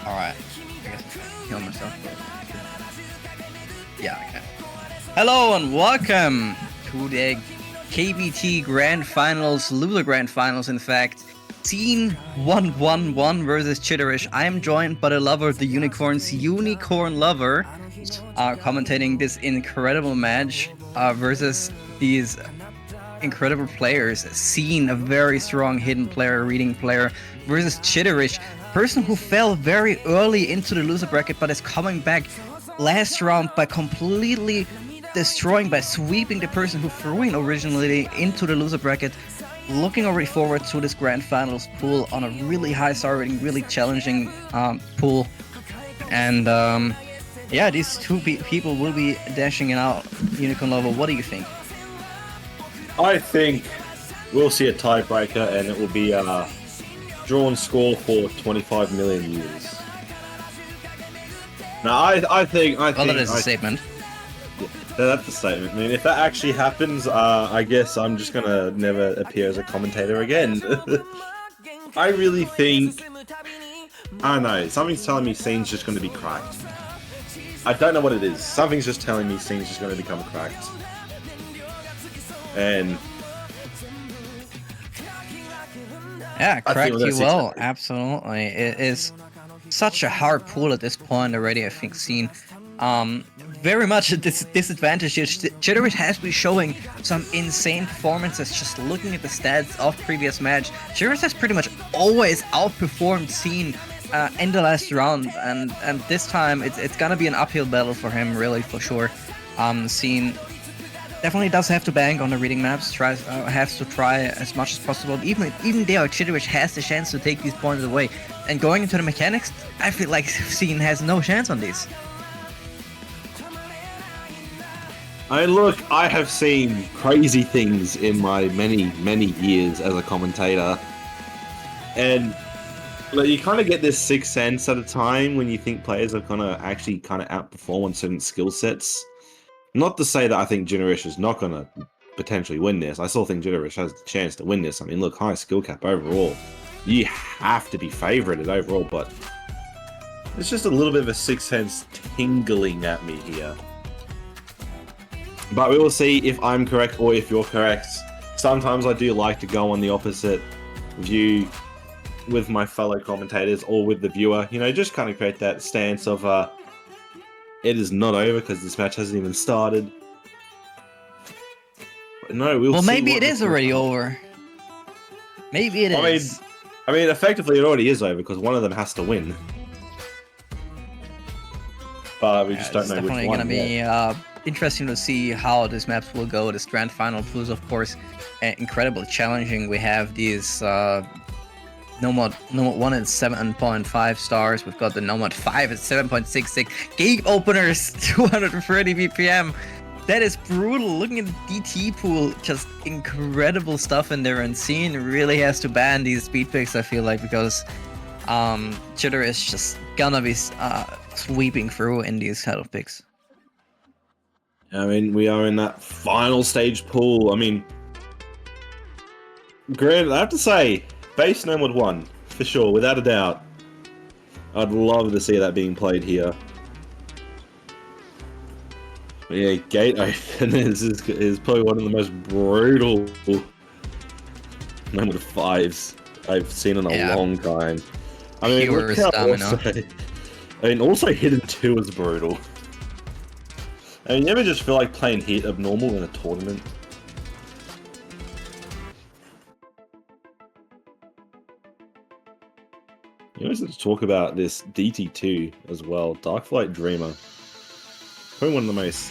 Alright, I guess I killed myself. Yeah, okay. Hello and welcome to the KBT Grand Finals, Loser Grand Finals in fact. seeeen11l1 versus Jitterish. I am joined by the lover of the unicorns, Unicorn Lover, commentating this incredible match versus these incredible players. Seeeen, a very strong hidden player, reading player, versus Jitterish, person who fell very early into the loser bracket but is coming back last round by completely destroying, by sweeping the person who threw in originally into the loser bracket. Looking already forward to this grand finals pool on a really high star rating, really challenging pool. And yeah, these two people will be dashing it out. Unicorn Lover, what do you think? I think we'll see a tiebreaker and it will be a drawn score for 25 million years. Now, I think... Well, that is a statement. Yeah, that's a statement. I mean, if that actually happens, I guess I'm just gonna never appear as a commentator again. I really think... I don't know, something's telling me Seeen's just gonna be cracked. I don't know what it is. Something's just telling me Seeen's just gonna become cracked. And... yeah, cracked you well, absolutely. It is such a hard pool at this point already, I think, Seeen. Very much a disadvantage. Jitterish has been showing some insane performances. Just looking at the stats of previous match, Jitterish has pretty much always outperformed Seeen in the last round, and this time it's gonna be an uphill battle for him, really, for sure. Seeen definitely does have to bank on the reading maps, has to try as much as possible. Even there, Jitterish has the chance to take these points away. And going into the mechanics, I feel like Seeen has no chance on these. Look, I have seen crazy things in my many years as a commentator. And like, you kind of get this sixth sense at a time when you think players are gonna actually kind of outperform on certain skill sets. Not to say that I think Jitterish is not gonna potentially win this. I still think Jitterish has the chance to win this. I mean, look, high skill cap overall. You have to be favorited overall, but it's just a little bit of a sixth sense tingling at me here. But we will see if I'm correct or if you're correct. Sometimes I do like to go on the opposite view with my fellow commentators or with the viewer. You know, just kind of create that stance of it is not over because this match hasn't even started. But no, we'll see. Well, maybe it is already over. Maybe it is. I mean, effectively it already is over because one of them has to win. But we just don't know which one. It's definitely going to be interesting to see how this maps will go. This grand final plus, of course, incredibly challenging. We have these Nomad 1 at 7.5 stars. We've got the Nomad 5 at 7.66. Gate Openerz 230 BPM. That is brutal. Looking at the DT pool, just incredible stuff in there. And Seeen really has to ban these speed picks, I feel like, because Jitterish is just gonna be sweeping through in these kind of picks. I mean, we are in that final stage pool. I mean, granted, I have to say, base Nomad 1, for sure, without a doubt. I'd love to see that being played here. But yeah, Gate Openerz is probably one of the most brutal Nomad 5s I've seen in a long time. I mean, look how also Hidden 2 is brutal. I mean, you ever just feel like playing Hit abnormal in a tournament? You know, let's talk about this DT2 as well. Darkflight Dreamer. Probably one of the most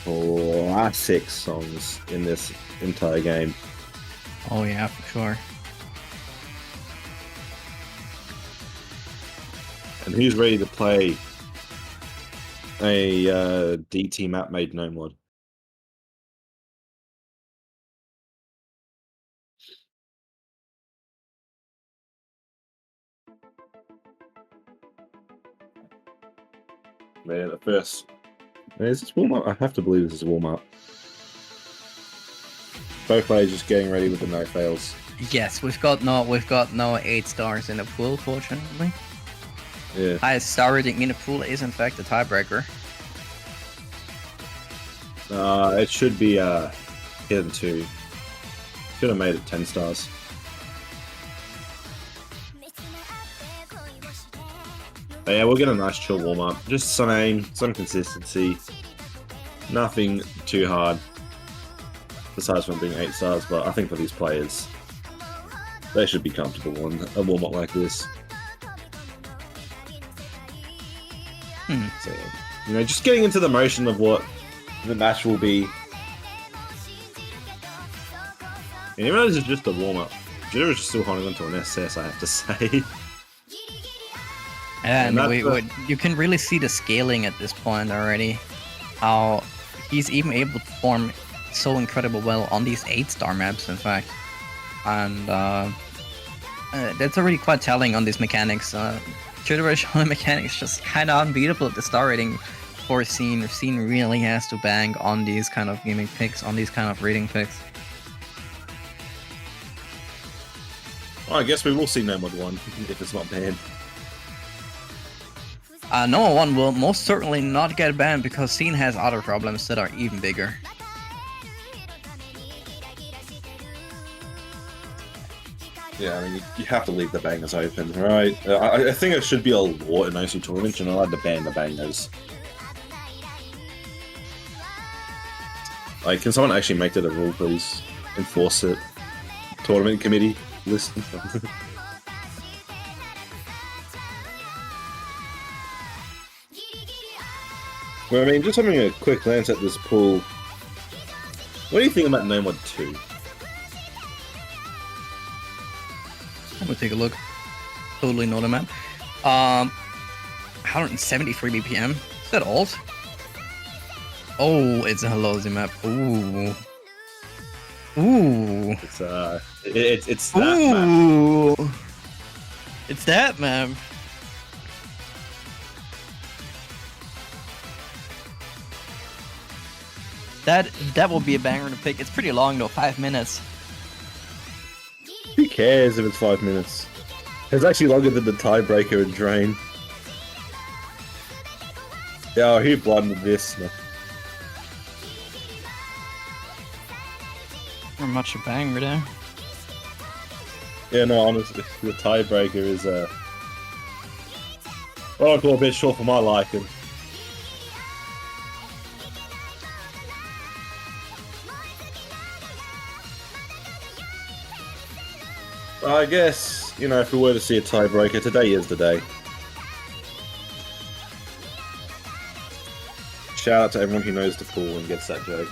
classic songs in this entire game. Oh yeah, for sure. And who's ready to play a DT map made no mod. Man, the first. Is this warm up? I have to believe this is warm up. Both players just getting ready with the no fails. Yes, we've got no 8 stars in the pool, fortunately. Yeah. Highest star rating in the pool is in fact the tiebreaker. It should be hidden 2. Should have made it 10 stars. But yeah, we'll get a nice chill warm up. Just some aim, some consistency. Nothing too hard. Besides from being 8 stars, but I think for these players, they should be comfortable on a warm up like this. So, you know, just getting into the motion of what the match will be. And even though this is just a warm up, Jitterish is still holding on to an SS, I have to say. And you can really see the scaling at this point already. How he's even able to perform so incredibly well on these 8-star maps, in fact. And that's already quite telling on these mechanics. Jitterish on the mechanics just kind of unbeatable at the star rating for seeeen. seeeen really has to bang on these kind of gimmick picks, on these kind of reading picks. Well, I guess we will see No Mod 1 if it's not banned. No Mod 1 will most certainly not get banned because seeeen has other problems that are even bigger. Yeah, I mean, you have to leave the bangers open, right? I think it should be a law in OC tournaments. You're not allowed to ban the bangers. Like, can someone actually make that a rule, please? Enforce it. Tournament committee, listen. Well, I mean, just having a quick glance at this pool, what do you think about No Mod 2? I'm gonna take a look. Totally not a map. 173 BPM. Is that alt? Oh, it's a Hallozy map. Ooh. Ooh. It's that Ooh. map. It's that map. That will be a banger to pick. It's pretty long though, 5 minutes. Who cares if it's 5 minutes? It's actually longer than the tiebreaker and Drain. Yeah, he blundered this. Not much a banger there. Yeah, no, honestly, the tiebreaker is well, I call a bit short for my liking. I guess, you know, if we were to see a tiebreaker, today is the day. Shout out to everyone who knows the pool and gets that joke.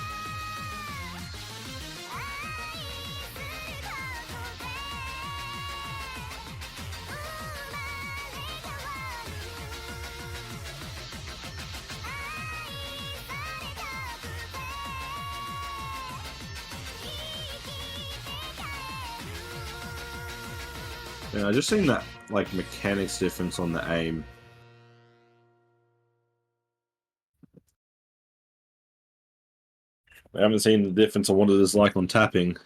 Yeah, I just seen that, like, mechanics difference on the aim. I haven't seen the difference on what it is like on tapping.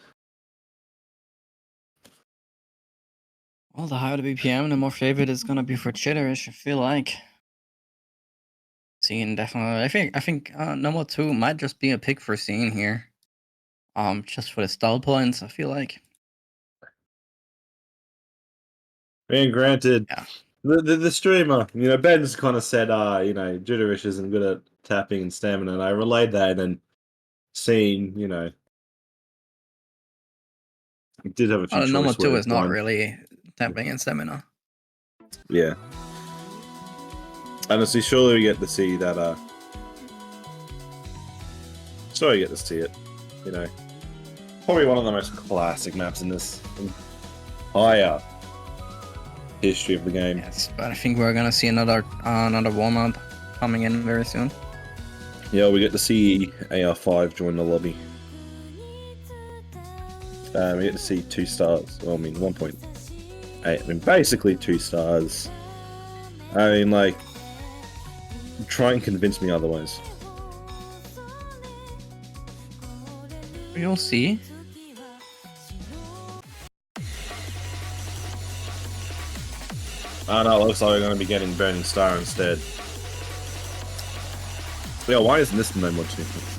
Well, the higher the BPM, the more favorite it's gonna be for Jitterish, I feel like. seeeen definitely. I think No Mod 2 might just be a pick for seeeen here. Just for the stall points, I feel like. And granted, Yeah. the streamer, you know, Ben's kind of said, you know, Jitterish isn't good at tapping and stamina, and I relayed that, and then seeing, you know, it did have a few choices. No Mod 2 is not really tapping and stamina. Yeah. Honestly, surely we get to see that, surely we get to see it, you know. Probably one of the most classic maps in this entire history of the game. Yes, but I think we're gonna see another warm-up. coming in very soon. Yeah, we get to see AR5 join the lobby. We get to see 2 stars. Well, I mean, 1.8. I mean, basically 2 stars. I mean, like, try and convince me otherwise. You'll see. Oh no, it looks like we're going to be getting Burning Star instead. Yeah, why isn't this no more difference?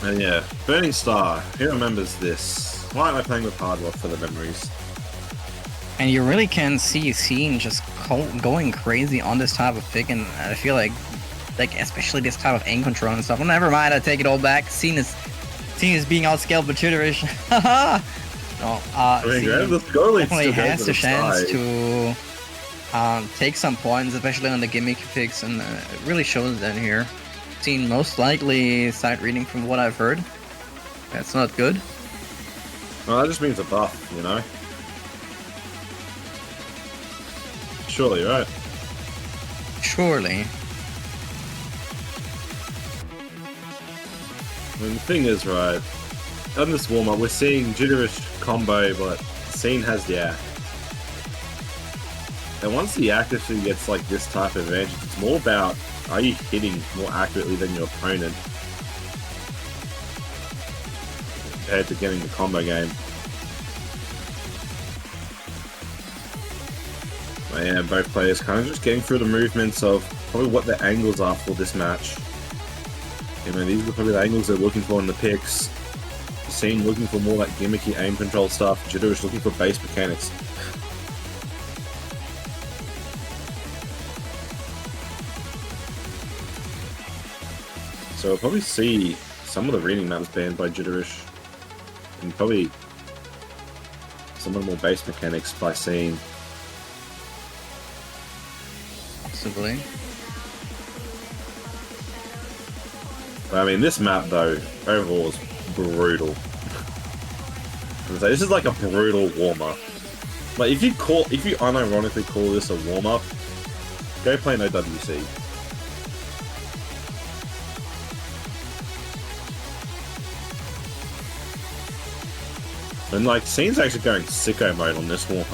And yeah, Burning Star, who remembers this? Why am I playing with hardware for the memories? And you really can see seeeen just going crazy on this type of pick, and I feel like especially this type of aim control and stuff. Well, never mind, I take it all back. seeeen is being outscaled by Jitterish. No, the score lead definitely still has goes the to chance side. to take some points, especially on the gimmick picks, and it really shows that here. seeeen most likely side reading from what I've heard. That's not good. Well, that just means a buff, you know? Surely, right? Surely. I mean, the thing is, right, on this warm-up, we're seeing Jitterish combo, but seeeen has the act. And once the act actually gets, like, this type of advantage, it's more about, are you hitting more accurately than your opponent compared to getting the combo game. But yeah, both players kind of just getting through the movements of probably what their angles are for this match. You know, these are probably the angles they're looking for in the picks. seeeen looking for more like gimmicky aim control stuff. Jitterish looking for base mechanics. So we'll probably see some of the reading maps banned by Jitterish, and probably some of the more base mechanics by seeeen. Possibly. I mean, this map though overall is brutal. This is like a brutal warm-up. Like if you unironically call this a warm-up, go play an OWC. And like, seeen's actually going sicko mode on this one.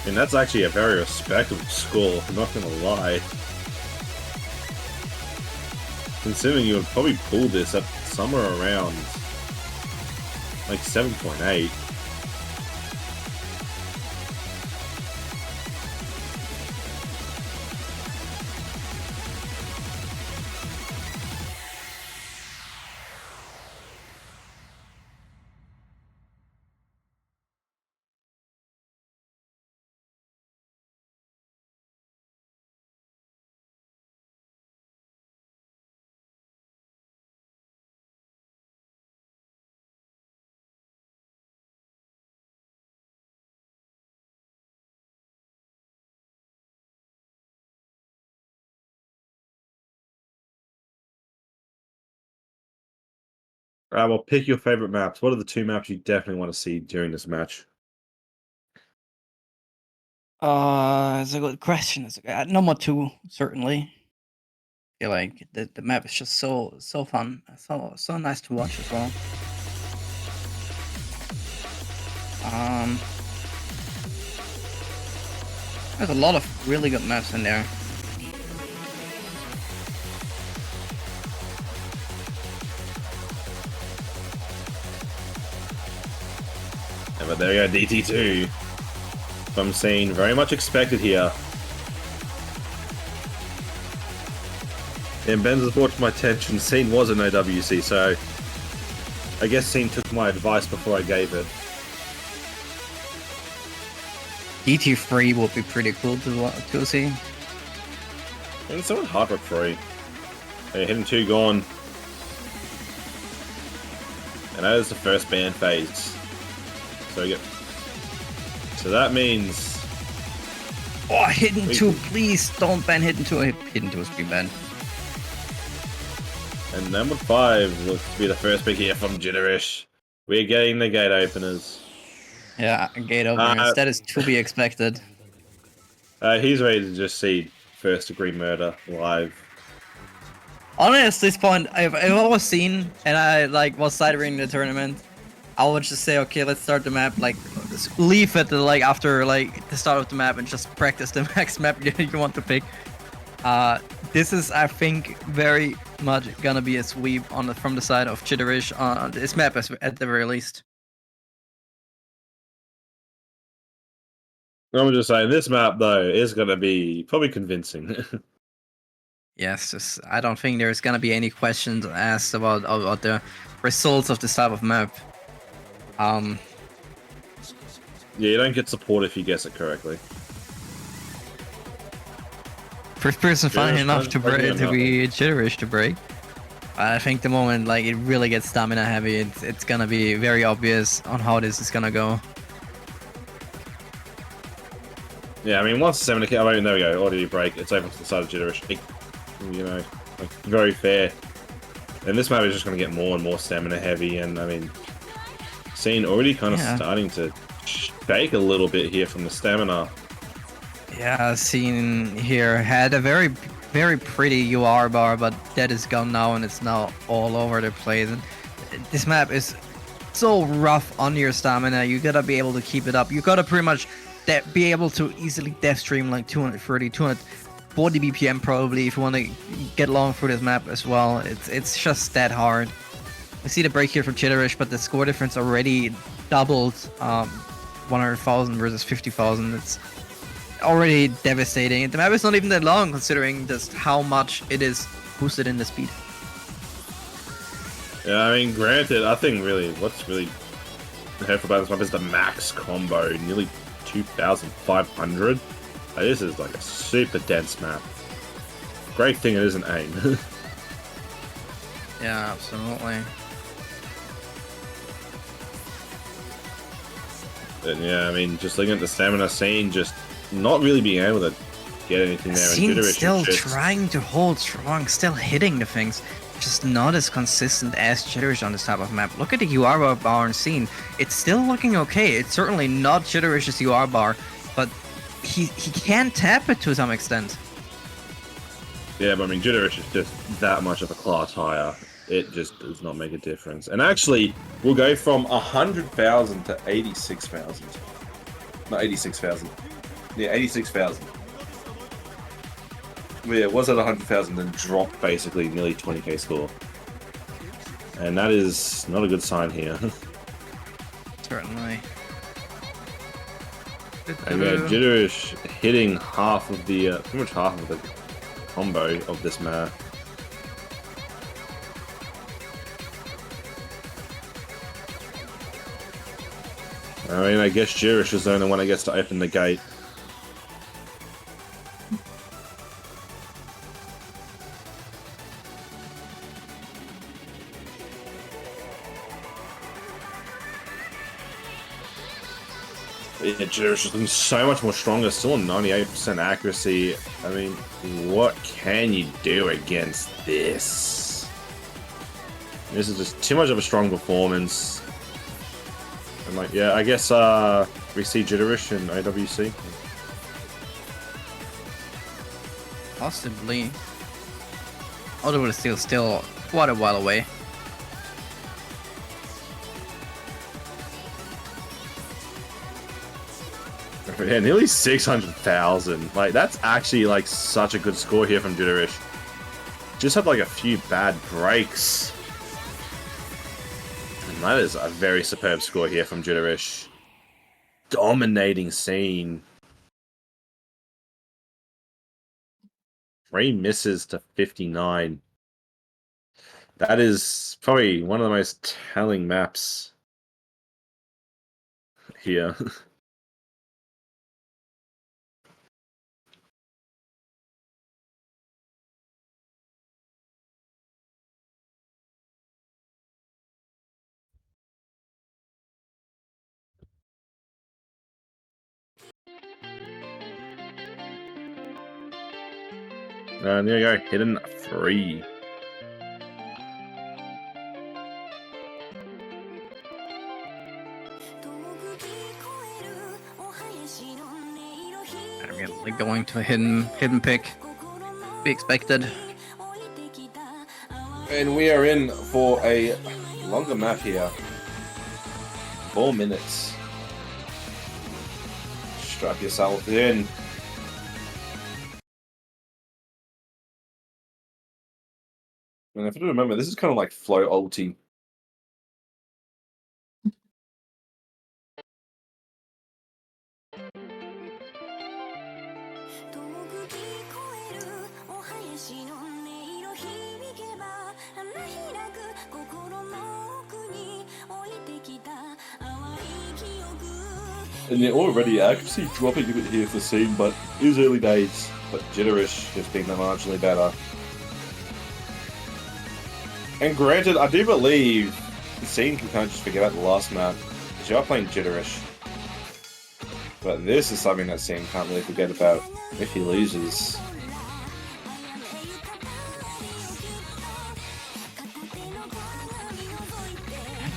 And that's actually a very respectable score, I'm not gonna lie. Considering you would probably pull this at somewhere around like 7.8. Alright, well, pick your favorite maps. What are the 2 maps you definitely want to see during this match? It's a good question. Number 2, certainly. I feel like the map is just so fun, so nice to watch as well. There's a lot of really good maps in there. Yeah, but there we go, DT2. I'm seeing very much expected here. And Ben's has brought to my attention, seeen was an OWC, so I guess seeen took my advice before I gave it. DT3 would be pretty cool to see. And someone Hyper 3. They're hitting 2 gone. And that is the first ban phase. So that means... Oh, Hidden 2, please don't ban Hidden 2. Hidden 2 is being banned. And number 5 looks to be the first pick here from Jitterish. We're getting the gate openers. Yeah, gate openers. That is to be expected. He's ready to just see first degree murder live. Honestly, at this point, if I was seen and I was side reading the tournament, I would just say, okay, let's start the map. Like, leave it after the start of the map and just practice the max map you want to pick. This is, I think, very much gonna be a sweep from the side of Jitterish on this map at the very least. I'm just saying, this map though is gonna be probably convincing. Yes, I don't think there's gonna be any questions asked about the results of this type of map. Yeah, you don't get support if you guess it correctly. First person fine enough to be Jitterish to break. I think the moment it really gets stamina heavy, it's gonna be very obvious on how this is gonna go. Yeah, I mean, once the 7 I mean, there we go, audio break, it's over to the side of Jitterish. You know, very fair. And this map is just going to get more and more stamina heavy, and I mean, seeeen already kind of starting to shake a little bit here from the stamina. Yeah, seeeen here had a very, very pretty UR bar, but that is gone now, and it's now all over the place. And this map is so rough on your stamina. You gotta be able to keep it up. You gotta pretty much be able to easily death stream like 230, 240 BPM probably if you want to get along through this map as well. It's just that hard. I see the break here for Jitterish, but the score difference already doubled. 100,000 versus 50,000. It's already devastating. The map is not even that long considering just how much it is boosted in the speed. Yeah, I mean, granted, I think really what's really hurtful about this map is the max combo, nearly 2,500. This is like a super dense map. Great thing it isn't AIM. Yeah, absolutely. And yeah, I mean, just looking at the stamina scene, just not really being able to get anything there. Scene still trying to hold strong, still hitting the things. Just not as consistent as Jitterish on this type of map. Look at the UR bar and Scene. It's still looking okay. It's certainly not Jitterish's UR bar, but he can tap it to some extent. Yeah, but I mean, Jitterish is just that much of a class higher. It just does not make a difference. And actually, we'll go from 100,000 to 86,000. Not 86,000. Yeah, 86,000. Yeah, it was at 100,000 and dropped basically nearly 20k score. And that is not a good sign here. Certainly. And yeah, Jitterish hitting half of the, pretty much half of the combo of this map. I mean, I guess Jitterish is the only one that gets to open the gate. Yeah, Jitterish is looking so much more stronger, still on 98% accuracy. I mean, what can you do against this? This is just too much of a strong performance. And like, yeah, I guess we see Jitterish in AWC. Possibly. Although it's still quite a while away. Yeah, nearly 600,000. Like, that's actually like such a good score here from Jitterish. Just had like a few bad breaks. And that is a very superb score here from Jitterish. Dominating scene. 3 misses to 59. That is probably one of the most telling maps here. And there you go, hidden free. Immediately going to a hidden pick. Be expected. And we are in for a longer map here. 4 minutes. Strap yourself in. And if I do remember, this is kind of like flow ulti. And they're already accuracy dropping a bit here for Seeeen, but it is early days. But Jitterish just being marginally better. And granted, I do believe Seeeen can kind of just forget about the last map, because you are playing Jitterish. But this is something that Seeeen can't really forget about if he loses.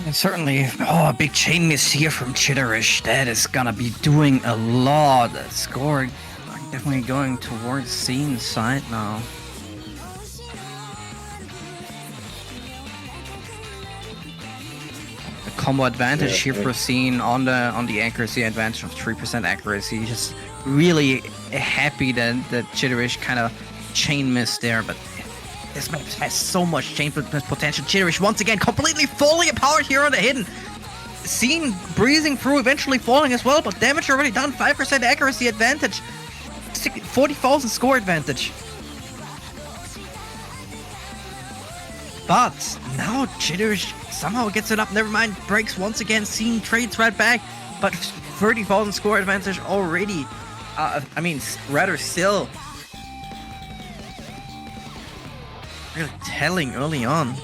And certainly, a big chain miss here from Jitterish. That is gonna be doing a lot. That score definitely going towards Seeen's side now. The combo advantage here for Seeeen on the accuracy advantage of 3% accuracy. Just really happy that Jitterish kind of chain missed there, but this map has so much chain potential. Jitterish once again completely falling apart here on the hidden. Seeeen breezing through, eventually falling as well, but damage already done. 5% accuracy advantage. 40,000 score advantage. But now Jitterish somehow gets it up. Never mind, breaks once again. Seeeen trades right back, but 30,000 score advantage already. I mean, rather still. Really telling early on.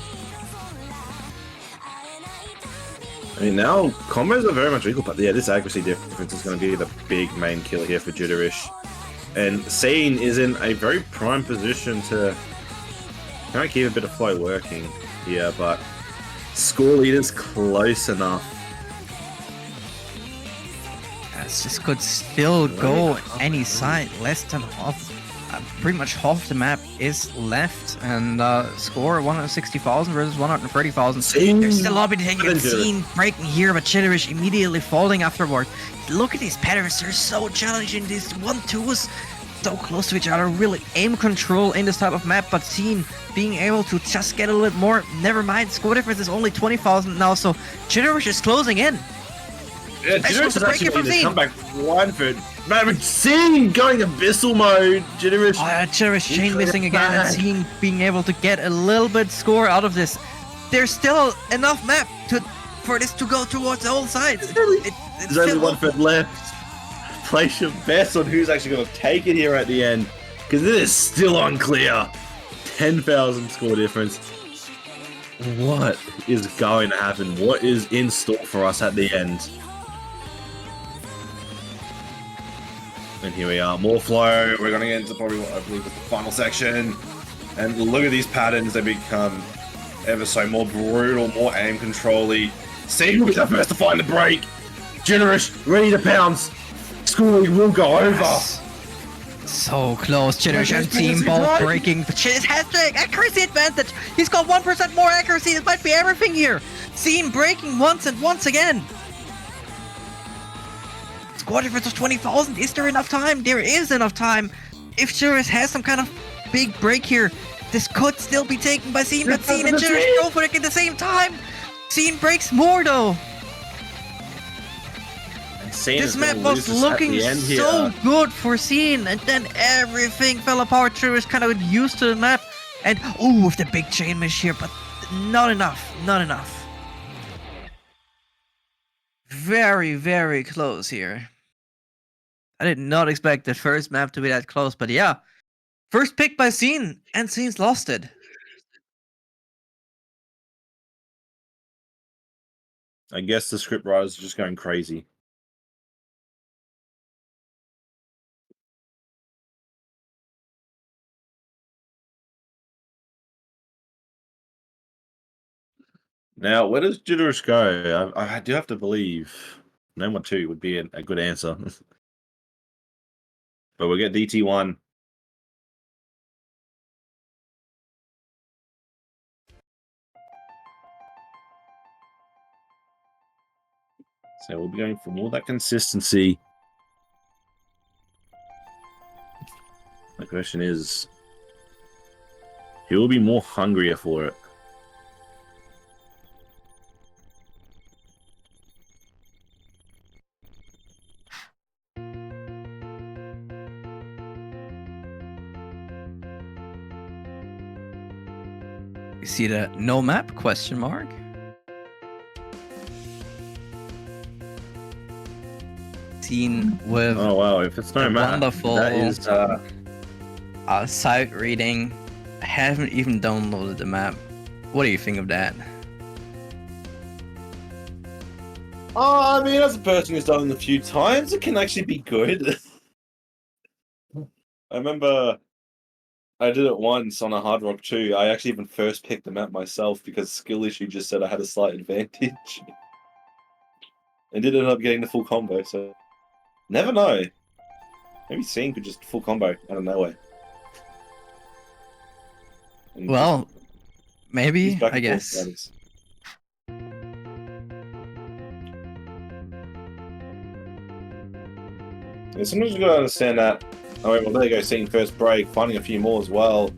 I mean, now combos are very much equal, but yeah, this accuracy difference is going to be the big main killer here for Jitterish. And Seeeen is in a very prime position to kind of keep a bit of flow working here, but score leader's close enough. This could still go any side. Less than half, pretty much half the map is left, and score 160,000 versus 130,000. There's still a lot to take. Seeeen breaking here, but Jitterish immediately falling afterward. Look at these patterns, they're so challenging. These 1-2s so close to each other, really aim control in this type of map, but Seeeen being able to just get a little bit more. Never mind, score difference is only 20,000 now, so Jitterish is closing in. Yeah, Jitterish is actually making this comeback one for man, Seeeen going abyssal mode. Jitterish. Jitterish chain missing again, and Seeeen being able to get a little bit score out of this. There's still enough map for this to go towards all sides. There's only 1/3 left. Place your bets on who's actually going to take it here at the end, because this is still unclear. 10,000 score difference. What is going to happen? What is in store for us at the end? And here we are, more flow. We're going to get into probably what I believe is the final section. And look at these patterns, they become ever so more brutal, more aim control-y. Seeeen will be the first to find the break. Jitterish, ready to pounce. Schooling will go over. Yes. So close. Jitterish and Seeeen both breaking. But his hat-trick accuracy advantage. He's got 1% more accuracy. It might be everything here. Seeeen breaking once and once again. Score difference of 20,000. Is there enough time? There is enough time. If Jitterish has some kind of big break here, this could still be taken by Seeeen, but Seeeen and Jitterish go for it at the same time. Seeeen breaks more though. This map was looking so good for Seeeen, and then everything fell apart. Jitterish kind of used to the map, and with the big chain miss here, but not enough. Not enough. Very, very close here. I did not expect the first map to be that close, but yeah. First pick by Seeeen, and Seeen's lost it. I guess the scriptwriters are just going crazy. Now, where does Jitterish go? I do have to believe Noma 2 would be a good answer. But we'll get DT1. So we'll be going for more of that consistency. The question is, who will be more hungrier for it? You see the no map question mark? Seen with Oh wow, if it's no map, wonderful that is sight reading. I haven't even downloaded the map. What do you think of that? I mean, as a person who's done it a few times, it can actually be good. I remember I did it once on a Hard Rock 2. I actually even first picked the map myself because skill issue just said I had a slight advantage. And did end up getting the full combo, so never know. Maybe seeeen could just full combo out of nowhere. And Well, maybe, he's back I and forth guess. status. Yeah, sometimes you gotta understand that. Oh, well, there you go, seeing first break, finding a few more as well.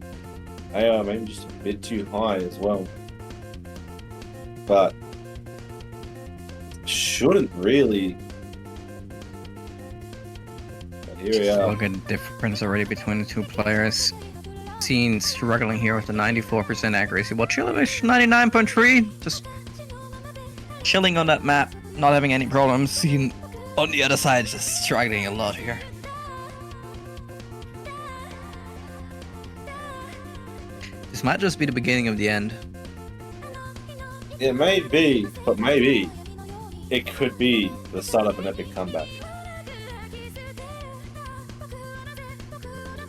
They are maybe just a bit too high as well. But shouldn't really. But here we are. Look at the difference already between the two players. Seen struggling here with the 94% accuracy. Well, Jitterish 99.3, just chilling on that map, not having any problems. Seen on the other side, just struggling a lot here. This might just be the beginning of the end. It may be, but maybe it could be the start of an epic comeback.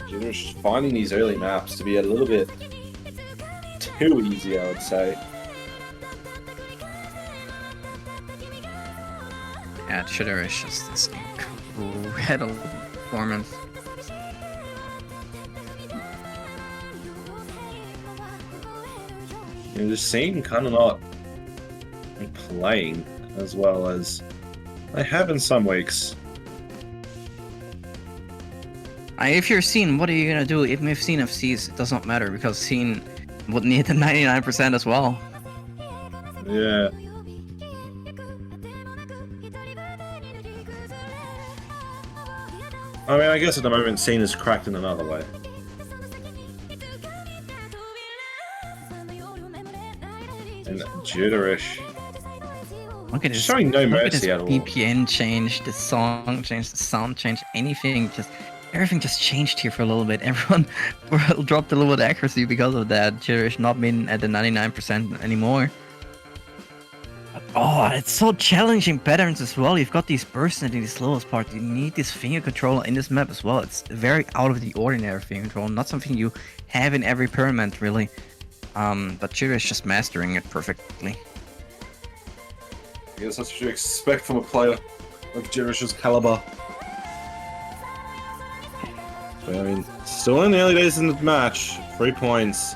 Jitterish finding these early maps to be a little bit too easy, I would say. Yeah, Jitterish is this incredible performance. And just seeing kind of not playing as well as they have in some weeks. If you're Seen, what are you gonna do? Even if Seen FCs, it does not matter because Seen would need the 99% as well. Yeah. I mean, I guess at the moment, Seeeen is cracked in another way. And Jitterish. Look at this, Showing no look at mercy this at all. VPN change, the song change, the sound change, anything, just everything just changed here for a little bit. Everyone dropped a little bit of accuracy because of that. Jitterish not being at the 99% anymore. Oh, it's so challenging patterns as well. You've got these bursts in the slowest part. You need this finger control in this map as well. It's very out of the ordinary finger control, not something you have in every pyramid really. But Jitterish just mastering it perfectly. I guess that's what you expect from a player of Jitterish's caliber. But, I mean, still in the early days in the match, 3 points.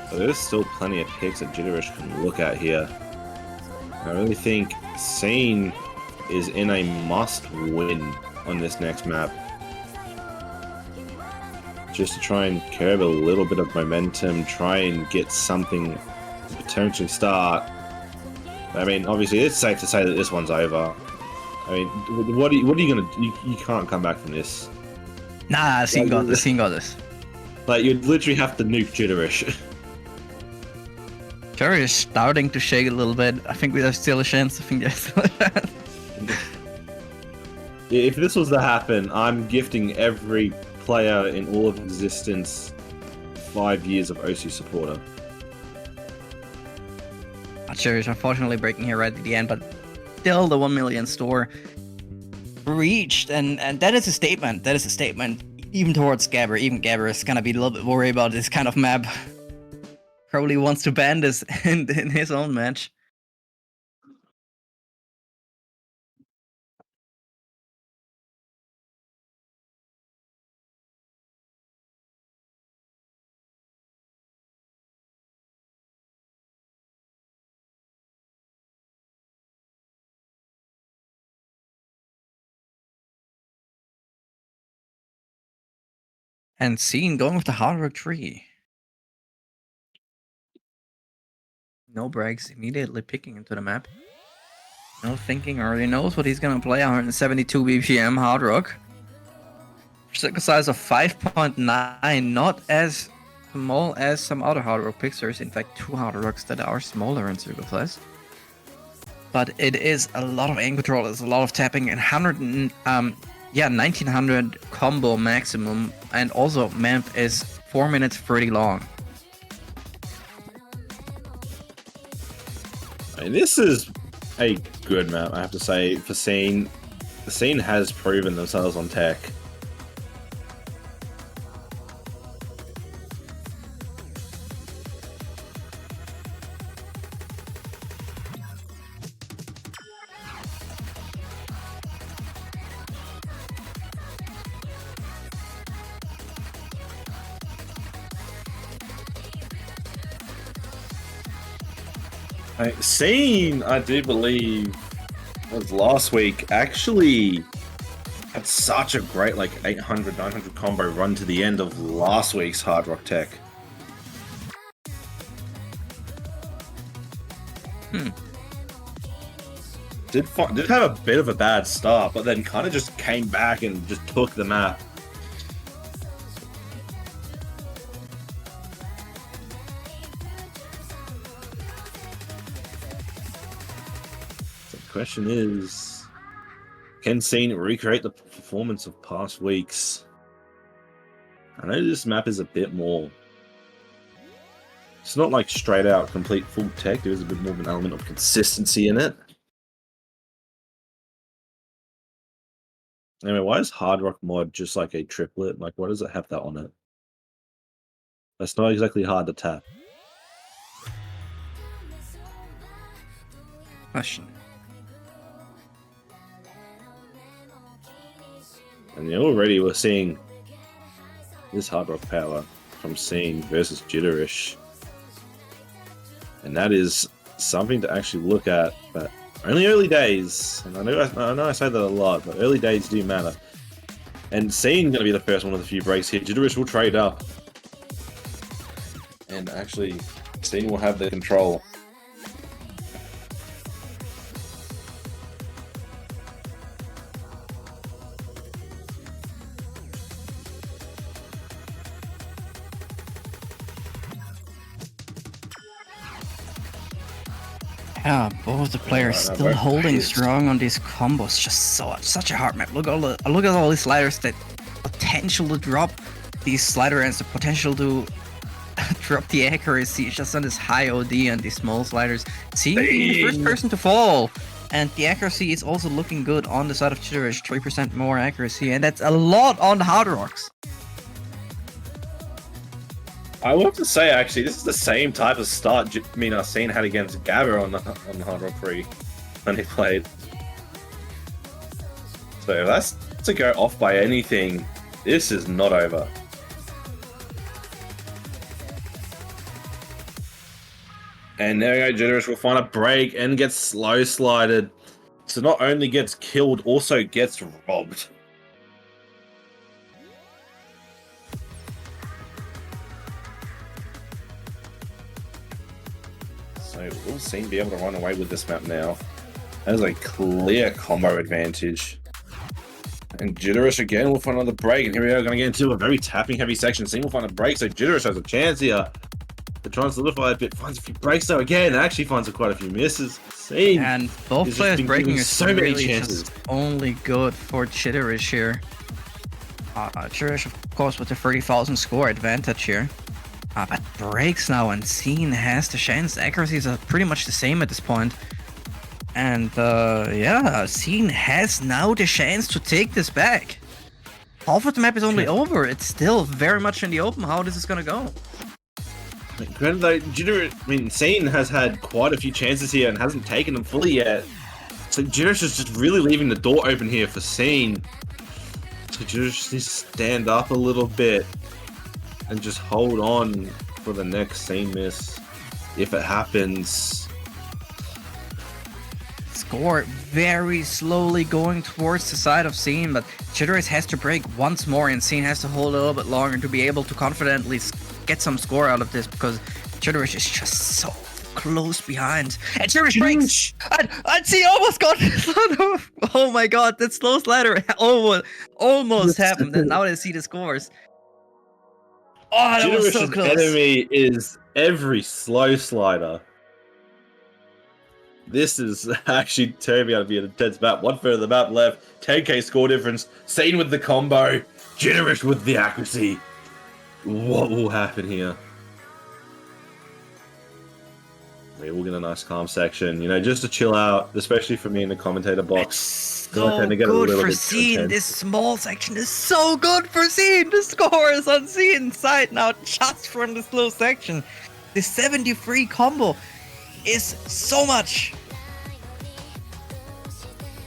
So there's still plenty of picks that Jitterish can look at here. I really think seeeen is in a must-win on this next map. Just to try and curb a little bit of momentum, try and get something to potentially start. I mean, obviously, it's safe to say that this one's over. I mean, what are you gonna? You can't come back from this. Nah, Seeeen got this. Seeeen got this. Like, you'd literally have to nuke Jitterish. Jitterish starting to shake a little bit. I think we have still a chance. I think there's still a chance. If this was to happen, I'm gifting every player in all of existence 5 years of OC supporter. Jitterish unfortunately breaking here right at the end, but still the 1 million store reached, and that is a statement. That is a statement even towards Gabber. Even Gabber is gonna be a little bit worried about this kind of map. probably wants to ban this in his own match. And seeeen going with the hard rock tree. No breaks, immediately picking into the map. No thinking, already knows what he's gonna play. 172 BPM hard rock. Circle size of 5.9, not as small as some other hard rock picks. There's in fact 2 hard rocks that are smaller in circle size. But it is a lot of aim control, it's a lot of tapping, and 1900 combo maximum, and also map is 4 minutes 30 long. I mean, this is a good map, I have to say, for seeeen. The seeeen has proven themselves on tech. Seeeen, I do believe, was last week, actually had such a great, like, 800, 900 combo run to the end of last week's Hard Rock Tech. Did have a bit of a bad start, but then kind of just came back and just took the map. Question is, can seeeen recreate the performance of past weeks? I know this map is a bit more, it's not like straight out complete full tech, there is a bit more of an element of consistency in it. Anyway, why is Hard Rock mod just like a triplet? Like, why does it have that on it? That's not exactly hard to tap. Question. And already we're seeing this Hard Rock power from seeeen versus Jitterish. And that is something to actually look at, but only early days. And I know I say that a lot, but early days do matter. And seeeen going to be the first one of the few breaks here. Jitterish will trade up. And actually, seeeen will have the control. Yeah, both the players still holding strong on these combos. Just such a hard map. Look at all these sliders, that potential to drop these slider ends, the potential to drop the accuracy just on this high OD and these small sliders. Seeing being the first person to fall, and the accuracy is also looking good on the side of Jitterish. 3% more accuracy, and that's a lot on the hard rocks. I will have to say, actually, this is the same type of start seeeen had against Gabber on the Hard Rock 3 when he played. So if that's to go off by anything, this is not over. And there we go, Jitterish will find a break and gets slow slided. So not only gets killed, also gets robbed. So we'll seeeen to be able to run away with this map now. That is a clear combo advantage. And Jitterish again will find another break. And here we are going to get into a very tapping heavy section. Seeeen will find a break, so Jitterish has a chance here to try and solidify a bit. Finds a few breaks though again. Actually finds quite a few misses. Seeeen. And both players breaking is so many really chances. just only good for Jitterish here. Jitterish, of course, with the 30,000 score advantage here. But breaks now, and seeeen has the chance. Accuracies are pretty much the same at this point. And yeah, seeeen has now the chance to take this back. Half of the map is only over. It's still very much in the open how this is gonna go. Granted though, seeeen has had quite a few chances here and hasn't taken them fully yet. So Jitterish is just really leaving the door open here for seeeen. So Jitterish needs to stand up a little bit and just hold on for the next seeeen miss, if it happens. Score very slowly going towards the side of seeeen, but Jitterish has to break once more, and seeeen has to hold a little bit longer to be able to confidently get some score out of this, because Jitterish is just so close behind. And Jitterish breaks! And see, almost got oh my god, that slow slider almost happened, and now they see the scores. Oh, that was so close. Enemy is every slow slider. This is actually turning out to be an intense map. 1/3 of the map left. 10k score difference. seeeen with the combo. Jitterish with the accuracy. What will happen here? We will get a nice calm section, you know, just to chill out, especially for me in the commentator box. It's so good for seeeen. This small section is so good for seeeen. The score is on seeen's side now, just from this slow section. The 73 combo is so much.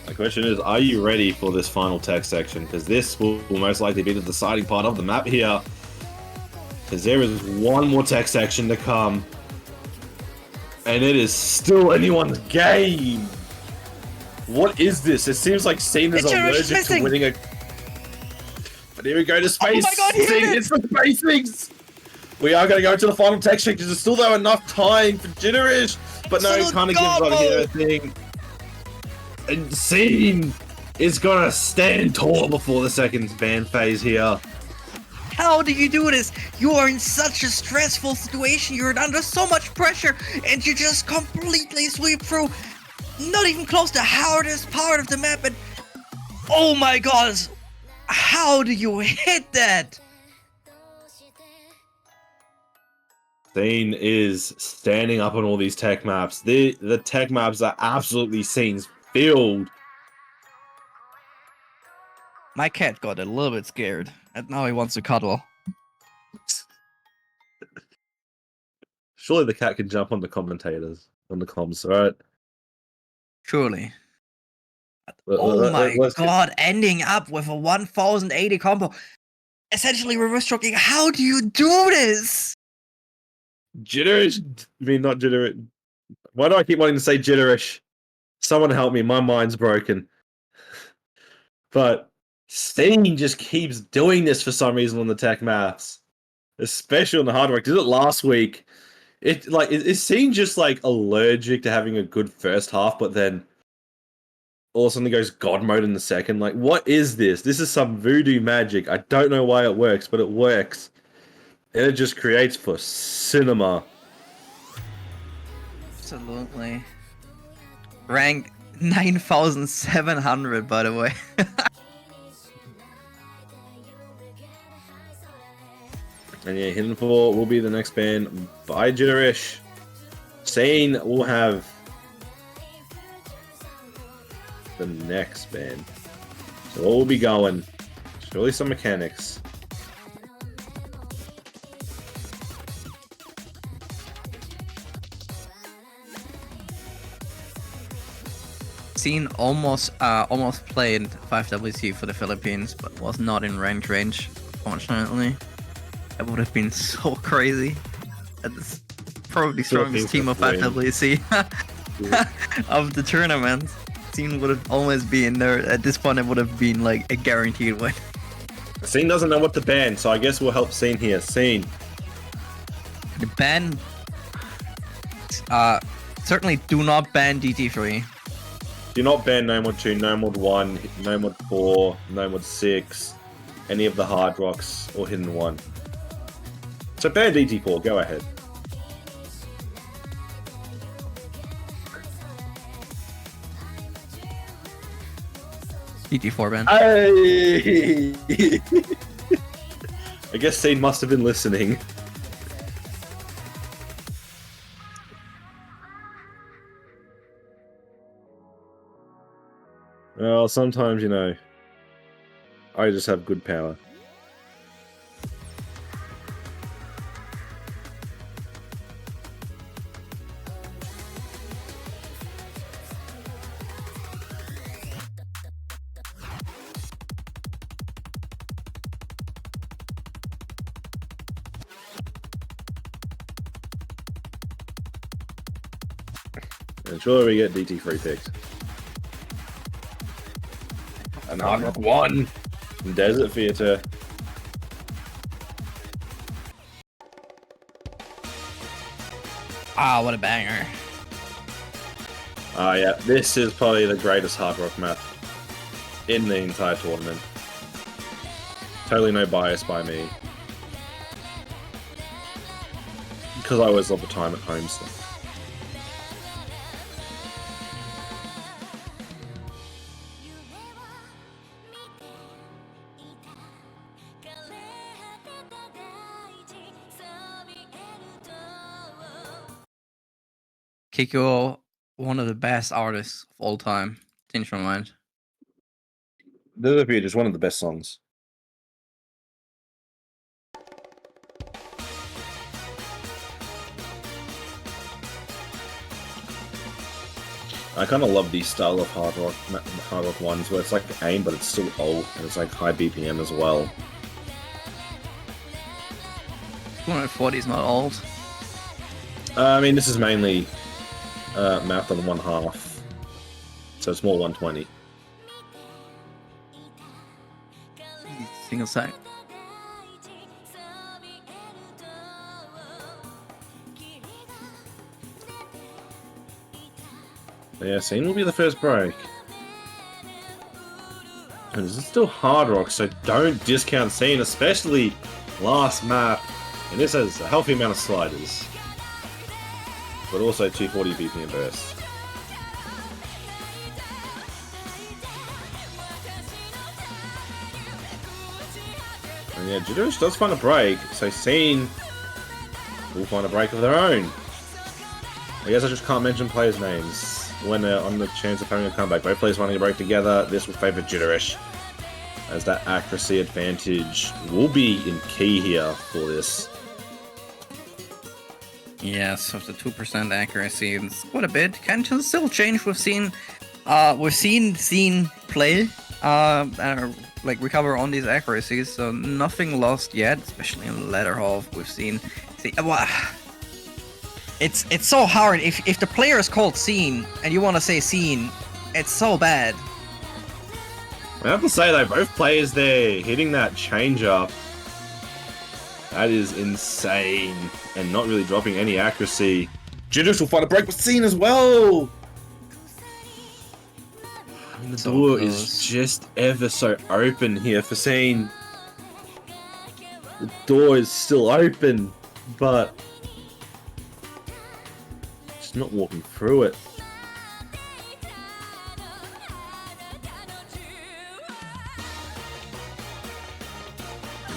The question is, are you ready for this final tech section? Because this will most likely be the deciding part of the map here. Because there is one more tech section to come. And it is still anyone's game. What is this? It seems like seeeen is allergic to winning a... But here we go to space. Oh my god, it's the space things. We are going to go to the final tech section. There's still though enough time for Jitterish. But no, he kind of gives up here, I think. And seeeen is going to stand tall before the second ban phase here. How do you do this? You are in such a stressful situation. You're under so much pressure, and you just completely sweep through. Not even close to the hardest part of the map. And oh my god, how do you hit that? seeeen is standing up on all these tech maps. The tech maps are absolutely seeen's filled. My cat got a little bit scared, and now he wants to cuddle. Surely the cat can jump on the commentators, on the comms, right? Surely. Oh my god, ending up with a 1080 combo. Essentially reverse stroking. How do you do this? Jitterish. I mean, not Jitterish. Why do I keep wanting to say Jitterish? Someone help me, my mind's broken. But seeeen just keeps doing this for some reason on the tech maps. Especially on the hard work. Did it last week. Is seeeen just like allergic to having a good first half, but then all of a sudden it goes God mode in the second? Like, what is this? This is some voodoo magic. I don't know why it works, but it works. And it just creates for cinema. Absolutely. Rank 9,700, by the way. And yeah, Hidden 4 will be the next ban by Jitterish. seeeen will have the next ban. So what will be going? Surely some mechanics. seeeen almost played 5WC for the Philippines, but was not in ranked range, fortunately. That would have been so crazy. That's probably the strongest team of 5WC of the tournament. seeeen would have always been there. At this point, it would have been like a guaranteed win. seeeen doesn't know what to ban, so I guess we'll help seeeen here. seeeen. The ban... certainly do not ban DT3. Do not ban No Mod 2, No Mod 1, No Mod 4, No Mod 6, any of the hard rocks or Hidden 1. So ban DT4, go ahead. DT4 ban. Hey! I guess seeeen must have been listening. Well, sometimes, you know, I just have good power. And surely we get DT3 picked. And Hard Rock 1! Desert Theater. Ah, what a banger. Ah, yeah, this is probably the greatest Hard Rock map in the entire tournament. Totally no bias by me. Because I was all the time at home, so. Kikuo, one of the best artists of all time. Change my mind. Desert Theater is one of the best songs. I kind of love these style of hard rock ones where it's like AIM, but it's still old and it's like high BPM as well. 240 is not old. I mean, this is mainly mapped on 1/2, so it's more 120. Single side. Yeah, seeeen will be the first break. And this is still hard rock, so don't discount seeeen, especially last map. And this has a healthy amount of sliders, but also 240 BPM bursts. And yeah, Jitterish does find a break, so seeeen will find a break of their own. I guess I just can't mention players' names when they're on the chance of having a comeback. Both players finding a break together. This will favour Jitterish, as that accuracy advantage will be in key here for this. Yes, with the 2% accuracy, it's quite a bit. Can still change. We've seen seeeen play, like recover on these accuracies, so nothing lost yet. Especially in the latter half, we've seen. It's so hard if the player is called seeeen and you want to say seeeen, it's so bad. I have to say though, both players there hitting that change up. That is insane, and not really dropping any accuracy. Jitterish will find a break with seeeen as well. I mean, the door is just ever so open here for seeeen. The door is still open, but just not walking through it.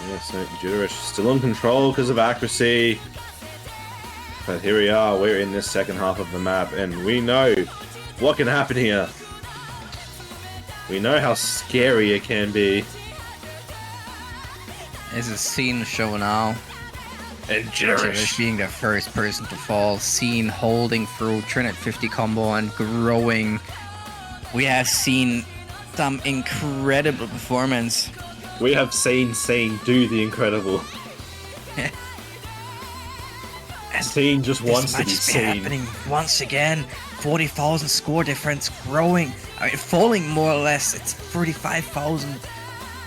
Yeah, so Jitterish still in control because of accuracy. But here we are, we're in this second half of the map, and we know what can happen here. We know how scary it can be. This is seeeen show now. And Jitterish being the first person to fall. Seeeen holding through 350 combo and growing. We have seen some incredible performance. We have seen seeeen do the incredible. Seeeen just wants to be seen. Happening once again. 40,000 score difference, growing. I mean, falling more or less. It's 35,000,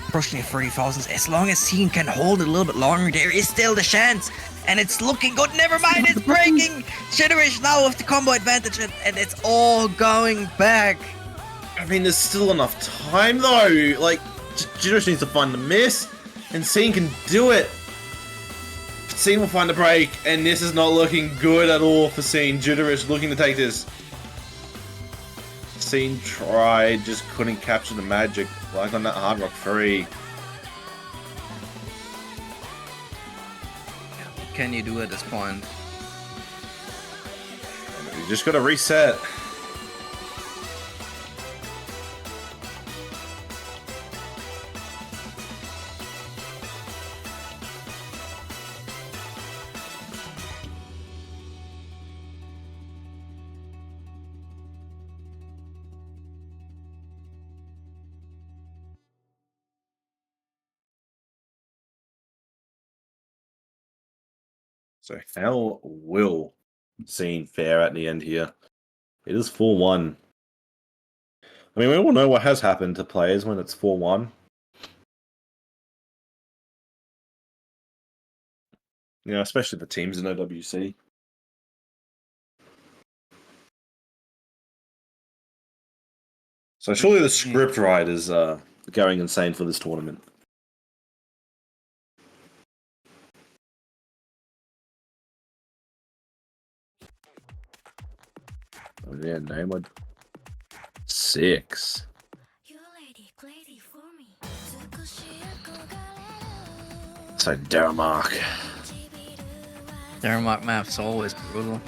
pushing 30,000. As long as seeeen can hold it a little bit longer, there is still the chance. And it's looking good. Never mind, it's breaking. Jitterish now with the combo advantage, and it's all going back. I mean, there's still enough time though. Like, Jitterish needs to find the miss, and seeeen can do it. Seeeen will find a break, and this is not looking good at all for seeeen. Jitterish looking to take this. Seeeen tried, just couldn't capture the magic like on that Hard Rock 3. What can you do at this point? You just gotta reset. So how will seeeen fare at the end here? It is 4-1. I mean, we all know what has happened to players when it's 4-1. You know, especially the teams in OWC. So surely the script writers are going insane for this tournament. Oh yeah, name would 6. So Denmark. Denmark map's always brutal.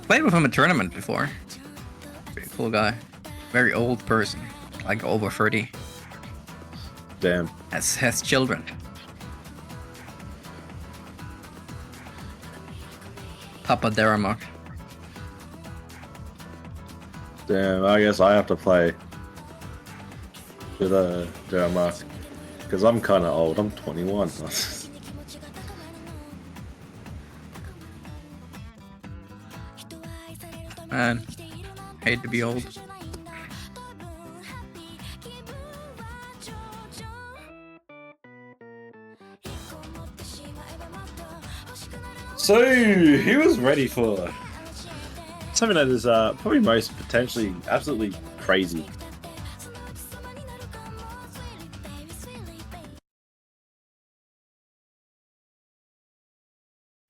Played with him in a tournament before. Pretty cool guy. Very old person. Like over 30. Damn. Has children. Papa Denmark. Damn, I guess I have to play with Denmark. Because I'm kind of old. I'm 21. Man, hate to be old. So, he was ready for something that is probably most potentially absolutely crazy.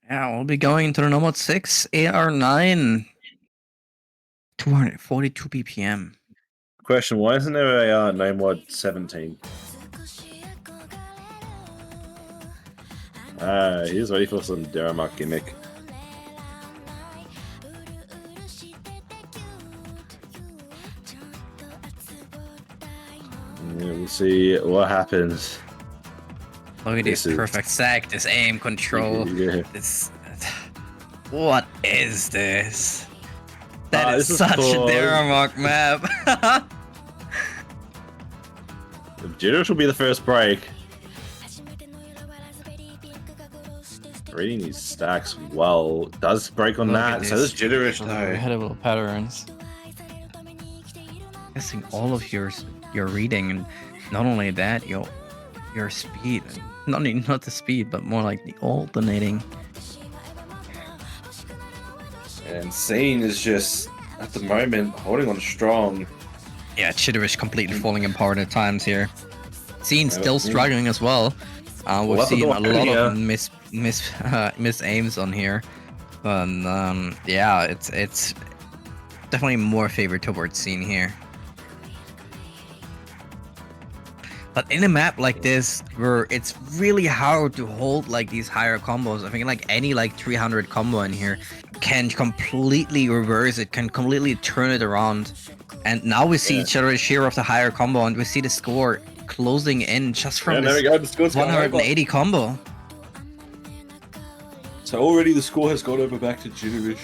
Yeah, we'll be going to the Nomad 6 AR9. 242 BPM. Question, why isn't there a name mod 17? He's ready for some Denmark gimmick. Yeah, we'll see what happens. Look at this perfect sack, this aim control. Yeah. This. What is this? That is this such cool. a Denmark map. Jitterish will be the first break. Reading these stacks well. Does break on that, so this Jitterish though. Incredible patterns. Guessing all of your reading, and not only that, your speed. Not the speed, but more like the alternating. And seeeen is just at the moment holding on strong. Yeah, Jitterish completely falling apart at times here. seeeen still struggling as well. We've seen a lot of miss aims on here, but yeah, it's definitely more favored towards seeeen here. But in a map like this, where it's really hard to hold like these higher combos, I think like any like 300 combo in here can completely reverse it, can completely turn it around. And now we see Jitterish here of the higher combo, and we see the score closing in just from this 180 combo. So already the score has gone over back to Jitterish.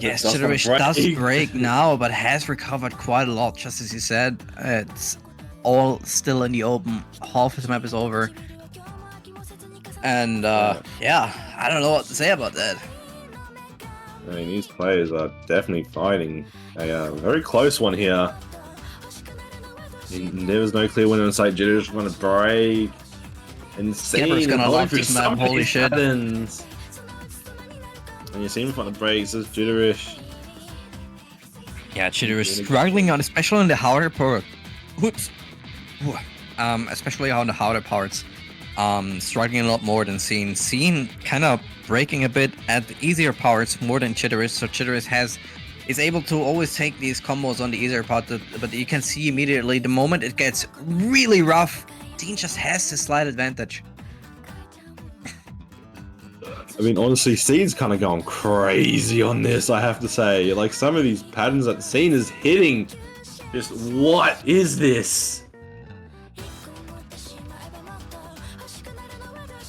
Yes, Jitterish does break now, but has recovered quite a lot, just as you said. It's all still in the open. Half of the map is over. And yeah, I don't know what to say about that. I mean, these players are definitely fighting a very close one here. There was no clear winner in sight. Jitterish going to break. Skipper's gonna lock this map, holy shit. Patterns. And you see him trying to break, says Jitterish. Yeah, Jitterish struggling on, especially on the harder part. Whoops. Especially on the harder parts. Struggling a lot more than seeeen. seeeen kind of breaking a bit at the easier parts more than Jitterish. So Jitterish is able to always take these combos on the easier part, but you can see immediately the moment it gets really rough, seeeen just has this slight advantage. I mean, honestly, seeen's kind of going crazy on this, I have to say. Like, some of these patterns that seeen is hitting. Just, what is this?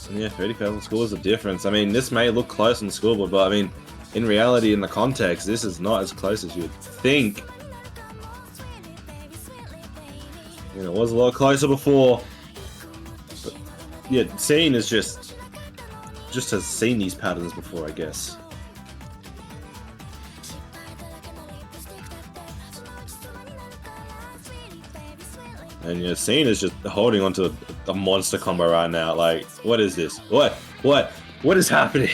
And yeah, 30,000 scores a difference. I mean, this may look close on the scoreboard, but I mean, in reality, in the context, this is not as close as you'd think. You know, it was a lot closer before. But yeah, seeen is just has seen these patterns before, I guess. And you know, seeeen is just holding onto a monster combo right now. Like, what is this? What is happening?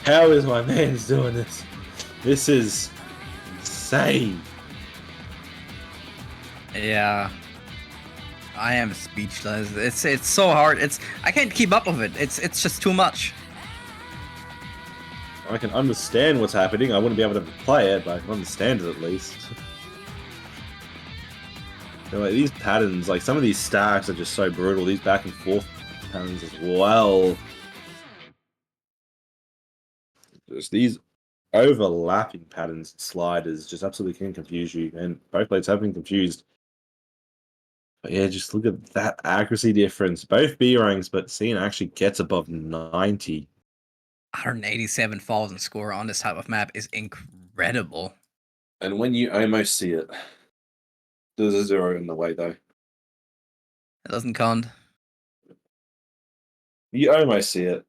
How is my man's doing this? This is insane. Yeah. I am speechless. It's so hard. I can't keep up with it. It's just too much. I can understand what's happening. I wouldn't be able to play it, but I can understand it at least. You know, like, these patterns, like some of these stacks are just so brutal. These back and forth patterns as well. Just these overlapping patterns and sliders just absolutely can confuse you, and both blades have been confused. But yeah, just look at that accuracy difference. Both B ranks, but seeeen actually gets above 90. 187,000 score on this type of map is incredible. And when you almost see it, there's a 0 in the way though. It doesn't count. You almost see it.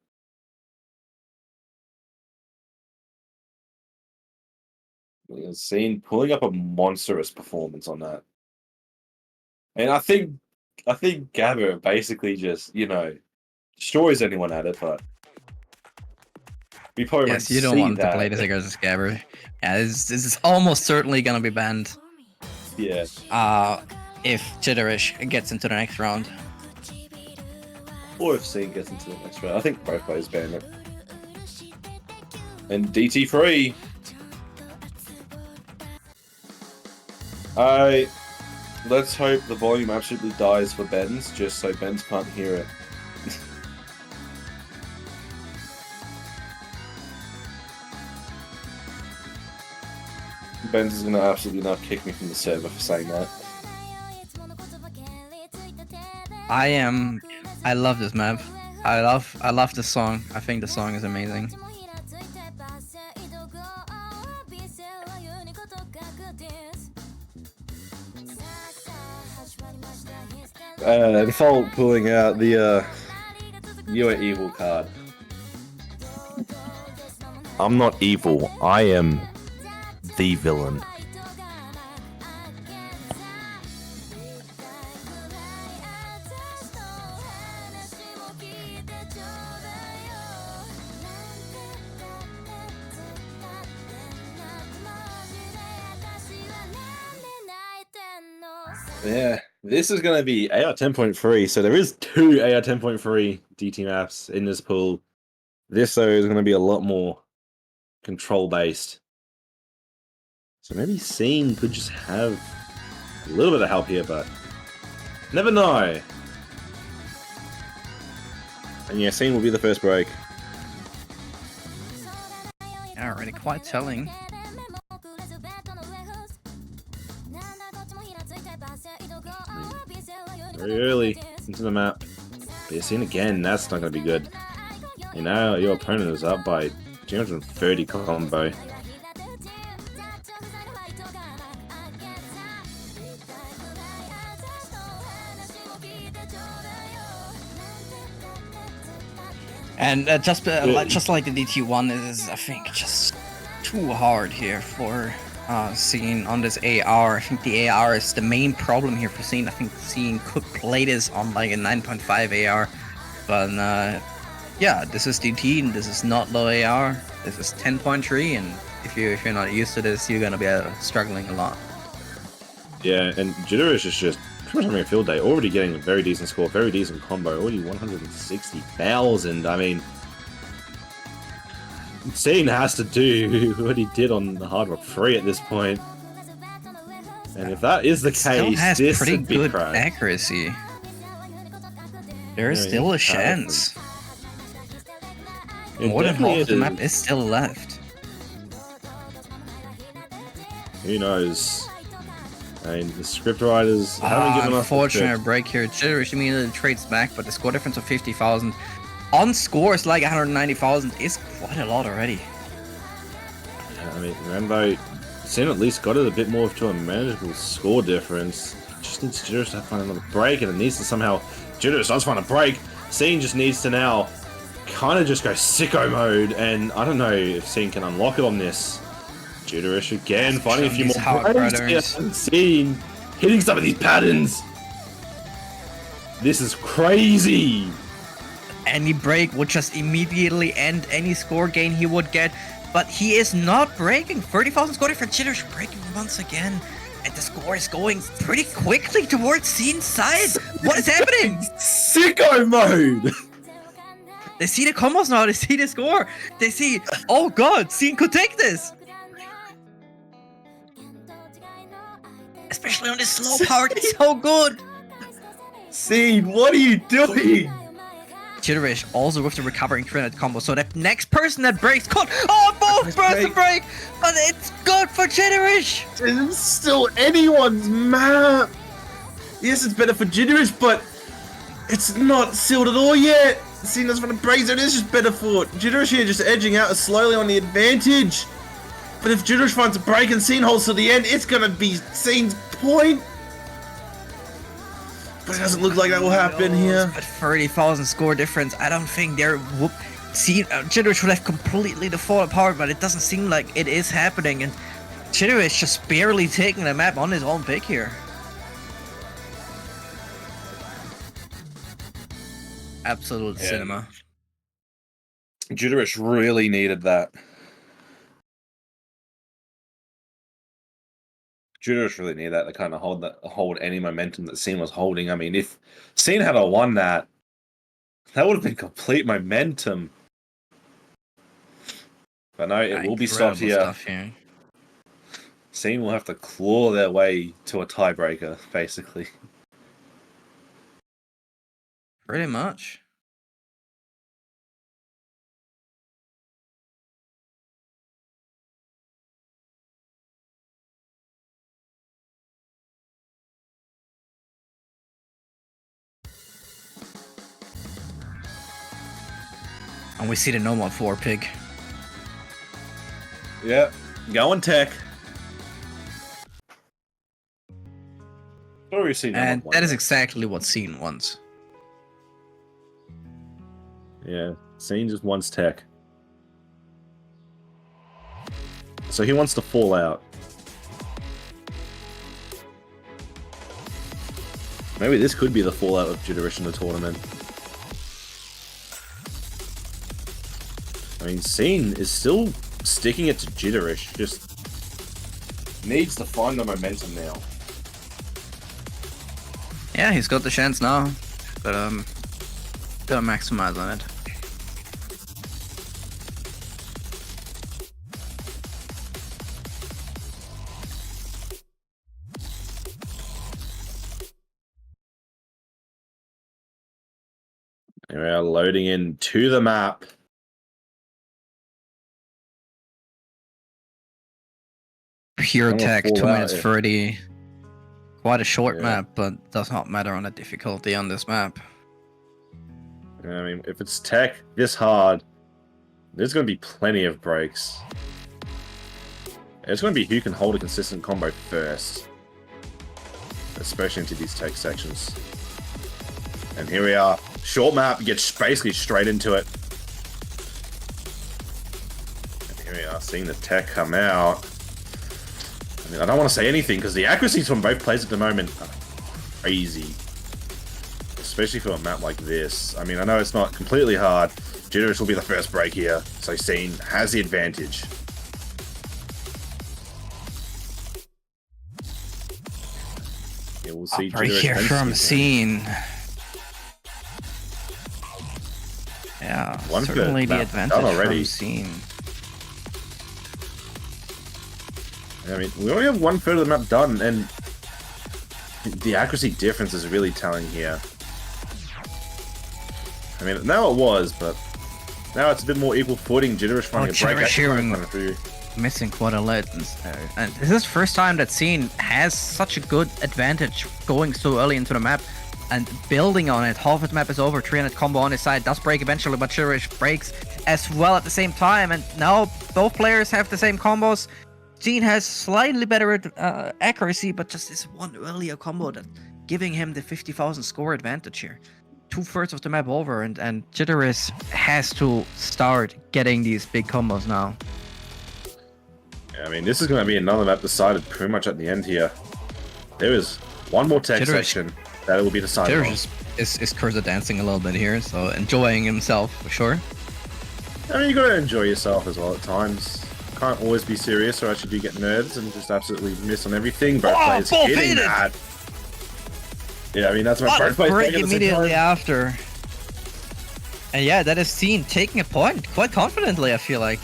Seeeen pulling up a monstrous performance on that. And I think Gather basically just, you know, destroys anyone at it, but we probably Yes, you don't want to play this against Scabber. Yeah, this is almost certainly gonna be banned. Yeah. If Jitterish gets into the next round. Or if seeeen gets into the next round. I think both players ban it. And DT3. Let's hope the volume absolutely dies for Benz, just so Benz can't hear it. Benz is gonna absolutely not kick me from the server for saying that. I love this map. I love this song. I think the song is amazing. Default pulling out the "You are evil" card. I'm not evil. I am the villain. Yeah, this is going to be AR 10.3, so there is 2 AR 10.3 DT maps in this pool. This, though, is going to be a lot more control-based. So maybe seeeen could just have a little bit of help here, but never know. And yeah, seeeen will be the first break. Already quite telling. Very early into the map. But you're seeing again, that's not going to be good. You know, your opponent is up by 230 combo. And just like the DT1 is, I think, just too hard here for seeeen on this AR. I think the AR is the main problem here for seeeen. I think seeeen could play this on like a 9.5 AR, but yeah, this is DT and this is not low AR. This is 10.3, and if you're not used to this, you're gonna be struggling a lot. Yeah, and Jitterish is just pretty much having a field day, already getting a very decent score, very decent combo, already 160,000. I mean, seeeen has to do what he did on the Hard Rock 3 at this point. And if that is the case, has this pretty would be good cracked. accuracy. There is still a chance. More than half of the map is still left. Who knows? I mean, the script writers haven't given us. Unfortunate break here. Jitterish immediately trades back, but the score difference of 50,000 on scores like 190,000 is quite a lot already. Yeah, I mean, Rambo, seeeen at least got it a bit more to a manageable score difference. Just needs Jitterish to find another break, and it needs to somehow. Jitterish does find a break. Seeeen just needs to now kind of just go sicko mode, and I don't know if seeeen can unlock it on this. Jitterish again, finding a few more breaks. Seeeen hitting some of these patterns. This is crazy. Any break would just immediately end any score gain he would get, but he is not breaking. 30,000 score for Jitterish breaking once again, and the score is going pretty quickly towards seeeen's side. What is happening? Sicko mode. They see the combos now, they see the score. They see, oh god, seeeen could take this. Especially on this slow power, it's so good. seeeen, what are you doing? Jitterish also with the recovering credit combo, so that next person that breaks could both person break, but it's good for Jitterish. It's still anyone's map. Yes, it's better for Jitterish, but it's not sealed at all yet. seeeen doesn't want to break, so it is just better for Jitterish here, just edging out slowly on the advantage. But if Jitterish finds a break and seeeen holds to the end, it's gonna be seeen's point. But it doesn't look like that will happen here. But 30,000 score difference, I don't think they're Jitterish would have completely the fall apart, but it doesn't seem like it is happening, and Jitterish just barely taking the map on his own pick here. Absolute cinema. Jitterish really needed that. Jitterish really needed that to kind of hold any momentum that seeeen was holding. I mean, if seeeen had won that, that would have been complete momentum. But no, it will be stopped here. seeeen will have to claw their way to a tiebreaker, basically. Pretty much. And we see the No Mod 4 pick. Yep, going tech. And that is exactly what seeeen wants. Yeah, seeeen just wants tech. So he wants to fall out. Maybe this could be the fallout of Jitterish in the tournament. I mean, seeeen is still sticking it to Jitterish, just needs to find the momentum now. Yeah, he's got the chance now, but gotta maximize on it. We are loading in to the map. Pure tech, 2 minutes 30. Quite a short map, but does not matter on the difficulty on this map. I mean, if it's tech this hard, there's going to be plenty of breaks. It's going to be who can hold a consistent combo first, especially into these tech sections. And here we are. Short map, gets basically straight into it. And here we are, seeing the tech come out. I mean, I don't want to say anything because the accuracies from both players at the moment are crazy. Especially for a map like this. I mean, I know it's not completely hard. Jitterish will be the first break here, so seeeen has the advantage. Yeah, we'll see. Right here from seeeen. Yeah, certainly the advantage from seeeen. I mean, we only have 1/3 of the map done, and the accuracy difference is really telling here. I mean, now it was, but now it's a bit more equal footing. Jitterish finding a break here, missing quite a lot, and this is the first time that seeeen has such a good advantage going so early into the map and building on it. Half his map is over, 300 combo on his side, does break eventually, but Jitterish breaks as well at the same time, and now both players have the same combos. seeeen has slightly better accuracy, but just this one earlier combo that giving him the 50,000 score advantage here. 2/3 of the map over, and Jitterish has to start getting these big combos now. Yeah, I mean, this is going to be another map decided pretty much at the end here. There is One more tech Jitterish. section. That will be the sign Jitterish is cursor dancing a little bit here, so enjoying himself for sure. I mean, you gotta enjoy yourself as well at times. Can't always be serious, or else you do get nerves and just absolutely miss on everything. Both players hitting that. Yeah, I mean that's what both players break immediately after. And yeah, that is seen taking a point quite confidently, I feel like.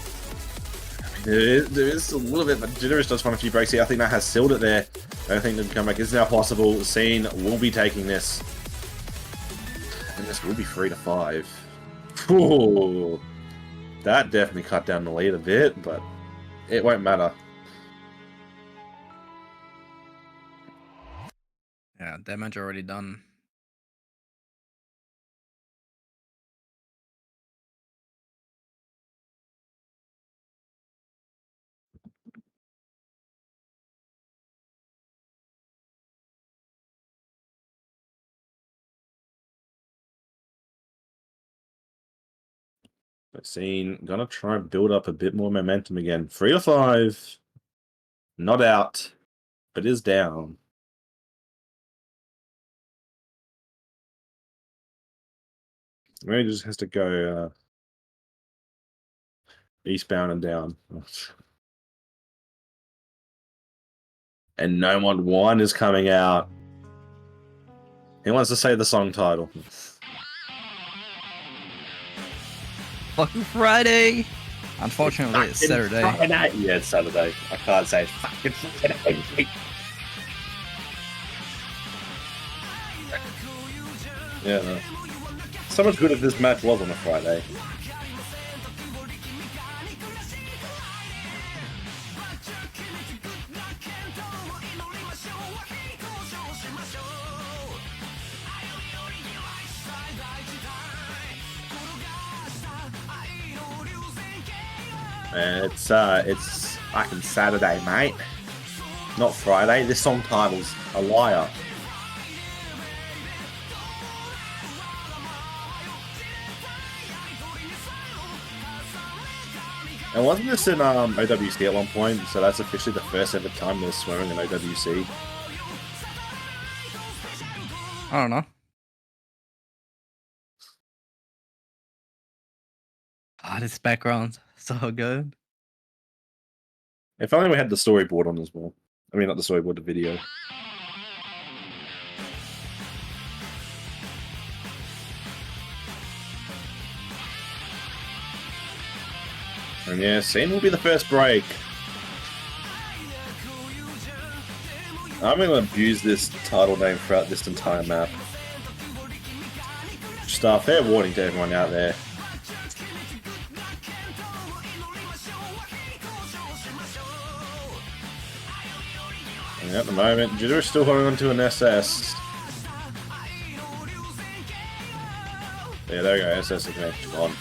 There is a little bit, but Jitterish does find a few breaks here. I think that has sealed it there. I don't think the comeback is now possible. seeeen will be taking this. And this will be 3-5. Ooh, that definitely cut down the lead a bit, but it won't matter. Yeah, damage already done. But seeeen gonna try and build up a bit more momentum again. 3-5. Not out, but is down. Maybe just has to go eastbound and down. And No Mod 1 is coming out. He wants to say the song title. Fucking Friday! Unfortunately, it's Saturday. Yeah, it's Saturday. I can't say it's fucking Friday. Yeah, no. So much good if this match was on a Friday. It's fucking Saturday, mate. Not Friday. This song title's a liar. And wasn't this in OWC at one point? So that's officially the first ever time they're swearing in OWC. I don't know. Ah, this background so good. If only we had the storyboard on as well. I mean, not the storyboard, the video. And yeah, seeeen will be the first break. I'm going to abuse this title name throughout this entire map. Just a fair warning to everyone out there. And at the moment, Jitterish still holding on to an SS. Yeah, there we go, SS is next. Come on.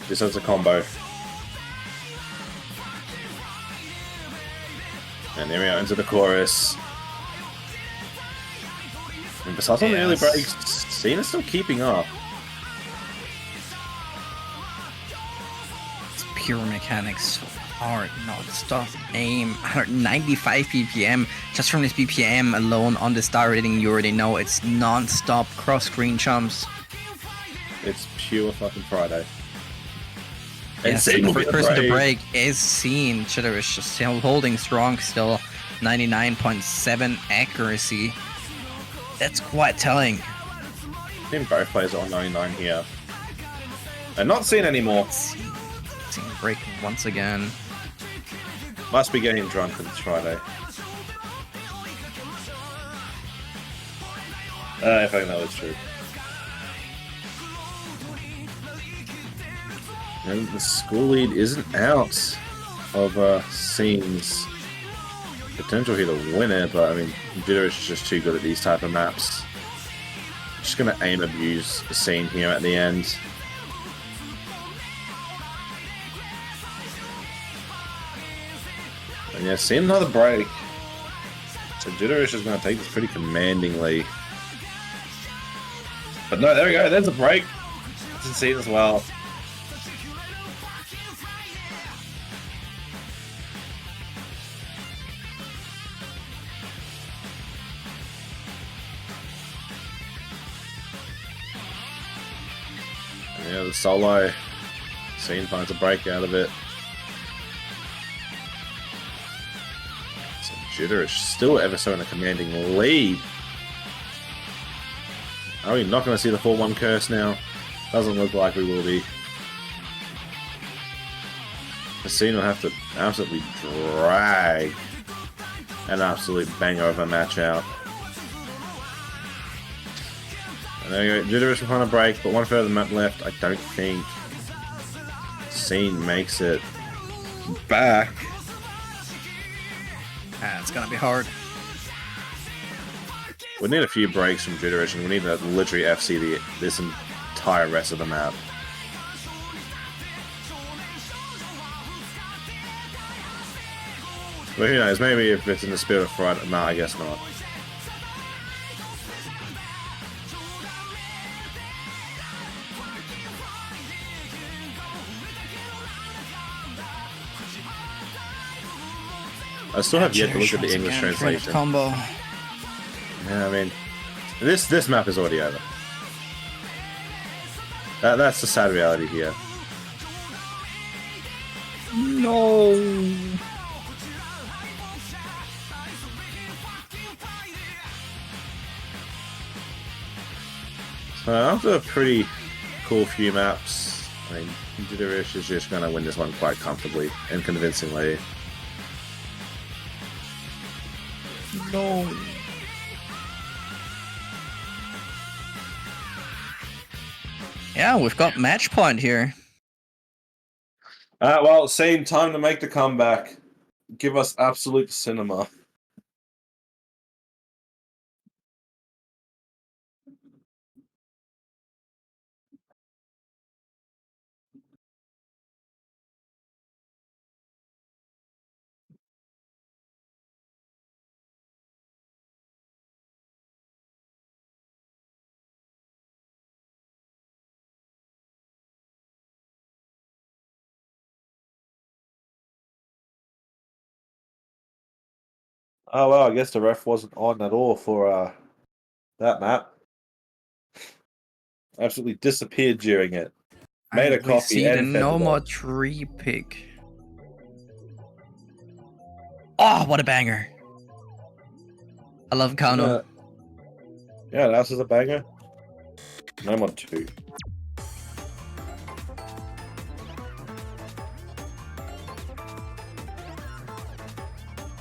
This has a combo. And there we go, into the chorus. And besides all the early breaks, seeeen is still keeping up. It's pure mechanics, so hard, non-stop aim, 195 BPM. Just from this BPM alone on the star rating, you already know it's non-stop cross-screen jumps. It's pure fucking Friday. Yes, the first person to break is seeeen. Jitterish just still holding strong, still 99.7 accuracy. That's quite telling. I think both players are on 99 here. And not seeing anymore. Seeing breaking once again. Must be getting drunk on this Friday. If I know it's true. And the school lead isn't out of seeen's potential here to win it, but I mean, Jitterish is just too good at these type of maps. Just gonna aim abuse seeen here at the end. And yeah, seeing another break. So Jitterish is gonna take this pretty commandingly. But no, there we go, there's a break. It's in seeen as well. Yeah, the solo. Seeeen finds a break out of it. So Jitterish still ever so in a commanding lead. Are we not going to see the 4-1 curse now? Doesn't look like we will be. Seeeen will have to absolutely drag an absolute banger of a match out. And there we go. Jitterish will find a break, but one further map left. I don't think Seeeen makes it back. It's gonna be hard. We need a few breaks from Jitterish, and we need to literally FC this entire rest of the map. But who knows, maybe if it's in the spirit of Friday. Nah, I guess not. I still have yet to look at the English translation. Combo. Yeah, I mean, this map is already over. That's the sad reality here. No. So after a pretty cool few maps, I mean, Jitterish is just going to win this one quite comfortably and convincingly. No. Yeah, we've got match point here. Well, same time to make the comeback. Give us absolute cinema. Oh well, I guess the ref wasn't on at all for that map. Absolutely disappeared during it. Made a We copy see the and fed it no more up. tree pick. Oh, what a banger! I love Kano. Yeah, that was a banger. No more 2.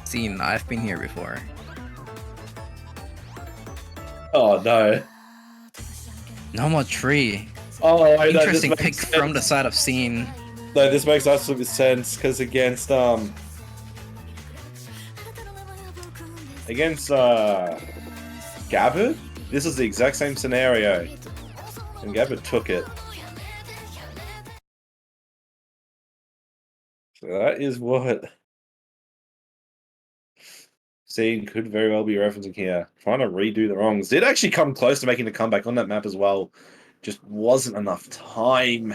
Seeeen, I've been here before. Oh no. No more tree. Oh, I know. Interesting pick from the side of Seeeen. No, this makes absolute sense because against Gabbard, this is the exact same scenario, and Gabbard took it. So that is what Seeeen could very well be referencing here. Trying to redo the wrongs. Did actually come close to making the comeback on that map as well. Just wasn't enough time.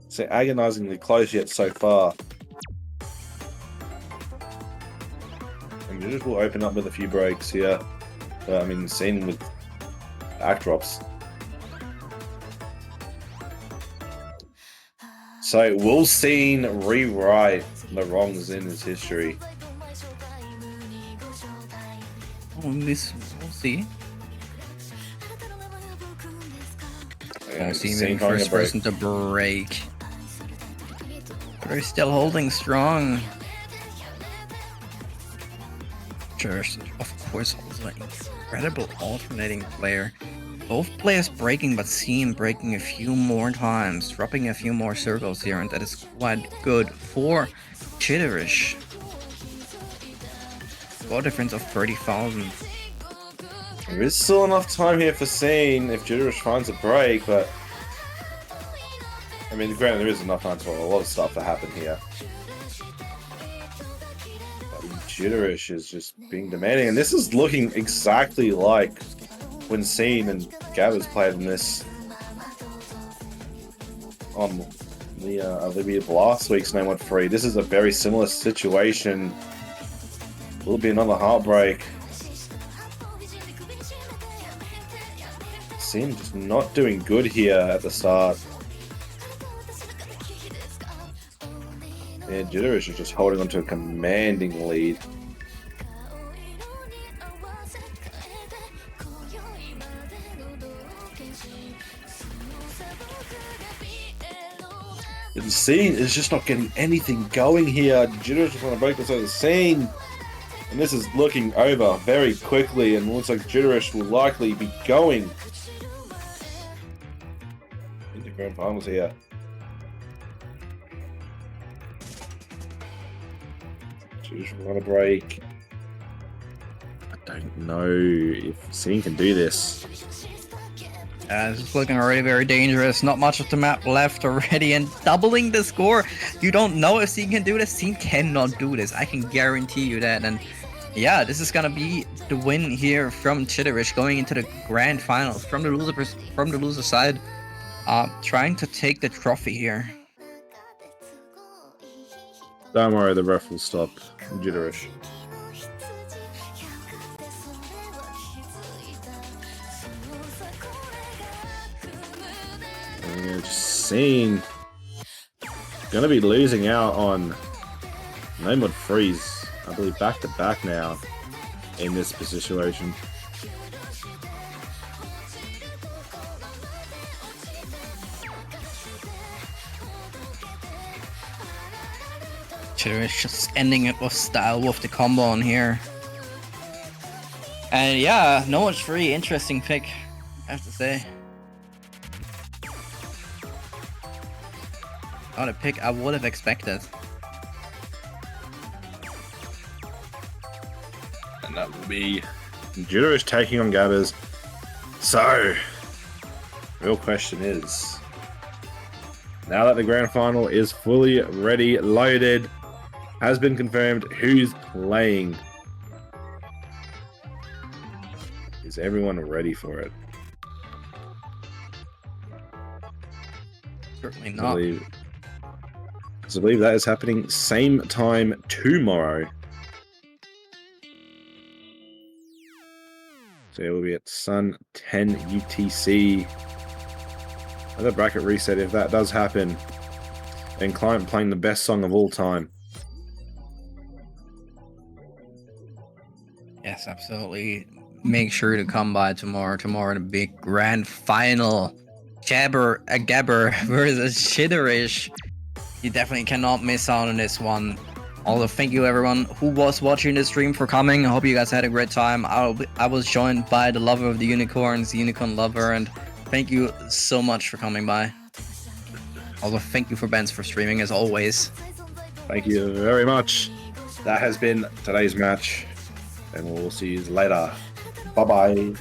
So agonizingly close yet so far. And Jitterish will open up with a few breaks here. I mean, Seeeen with backdrops. So will Seeeen rewrite the wrongs in his history? We'll see. Yeah, Seeeen being the first person to break. But they're still holding strong. Jitterish, of course, also an incredible alternating player. Both players breaking, but Seeeen breaking a few more times, dropping a few more circles here, and that is quite good for Jitterish. Score difference of 30,000. There is still enough time here for Seeeen if Jitterish finds a break, but I mean, granted, there is enough time for a lot of stuff to happen here. But Jitterish is just being demanding, and this is looking exactly like when Seeeen and Gabbers played in this on the Olivia last week's Name 1-3. This is a very similar situation. Will be another heartbreak. Seeeen just not doing good here at the start. Yeah, Jitterish is just holding on to a commanding lead. And seeeen is just not getting anything going here. Jitterish is trying to break this over seeeen. And this is looking over very quickly, and looks like Jitterish will likely be going into grand finals here. Jitterish will want to break. I don't know if seeeen can do this. This is looking already very dangerous. Not much of the map left already, and doubling the score. You don't know if seeeen can do this. seeeen cannot do this. I can guarantee you that. And yeah, this is gonna be the win here from Jitterish going into the grand finals from the loser side, trying to take the trophy here. Don't worry, the ref will stop Jitterish. Just seeeen gonna be losing out on no mod freeze, I believe, back to back now in this situation. Jitterish just ending it with style with the combo on here. And yeah, no one's free. Interesting pick, I have to say. Not a pick I would have expected. And that will be Jitterish taking on Gabbers. So, real question is, now that the grand final is fully ready, loaded, has been confirmed who's playing, is everyone ready for it? Certainly not. I believe that is happening same time tomorrow. So it will be at Sun 10 UTC. Another bracket reset if that does happen. And Client playing the best song of all time. Yes, absolutely. Make sure to come by tomorrow. Tomorrow, the big grand final. Gabber versus Jitterish. You definitely cannot miss out on this one. Also, thank you everyone who was watching this stream for coming. I hope you guys had a great time. I was joined by the lover of the unicorns, the unicorn lover, and thank you so much for coming by. Also, thank you for Benz for streaming as always. Thank you very much. That has been today's match, and we'll see you later. Bye-bye.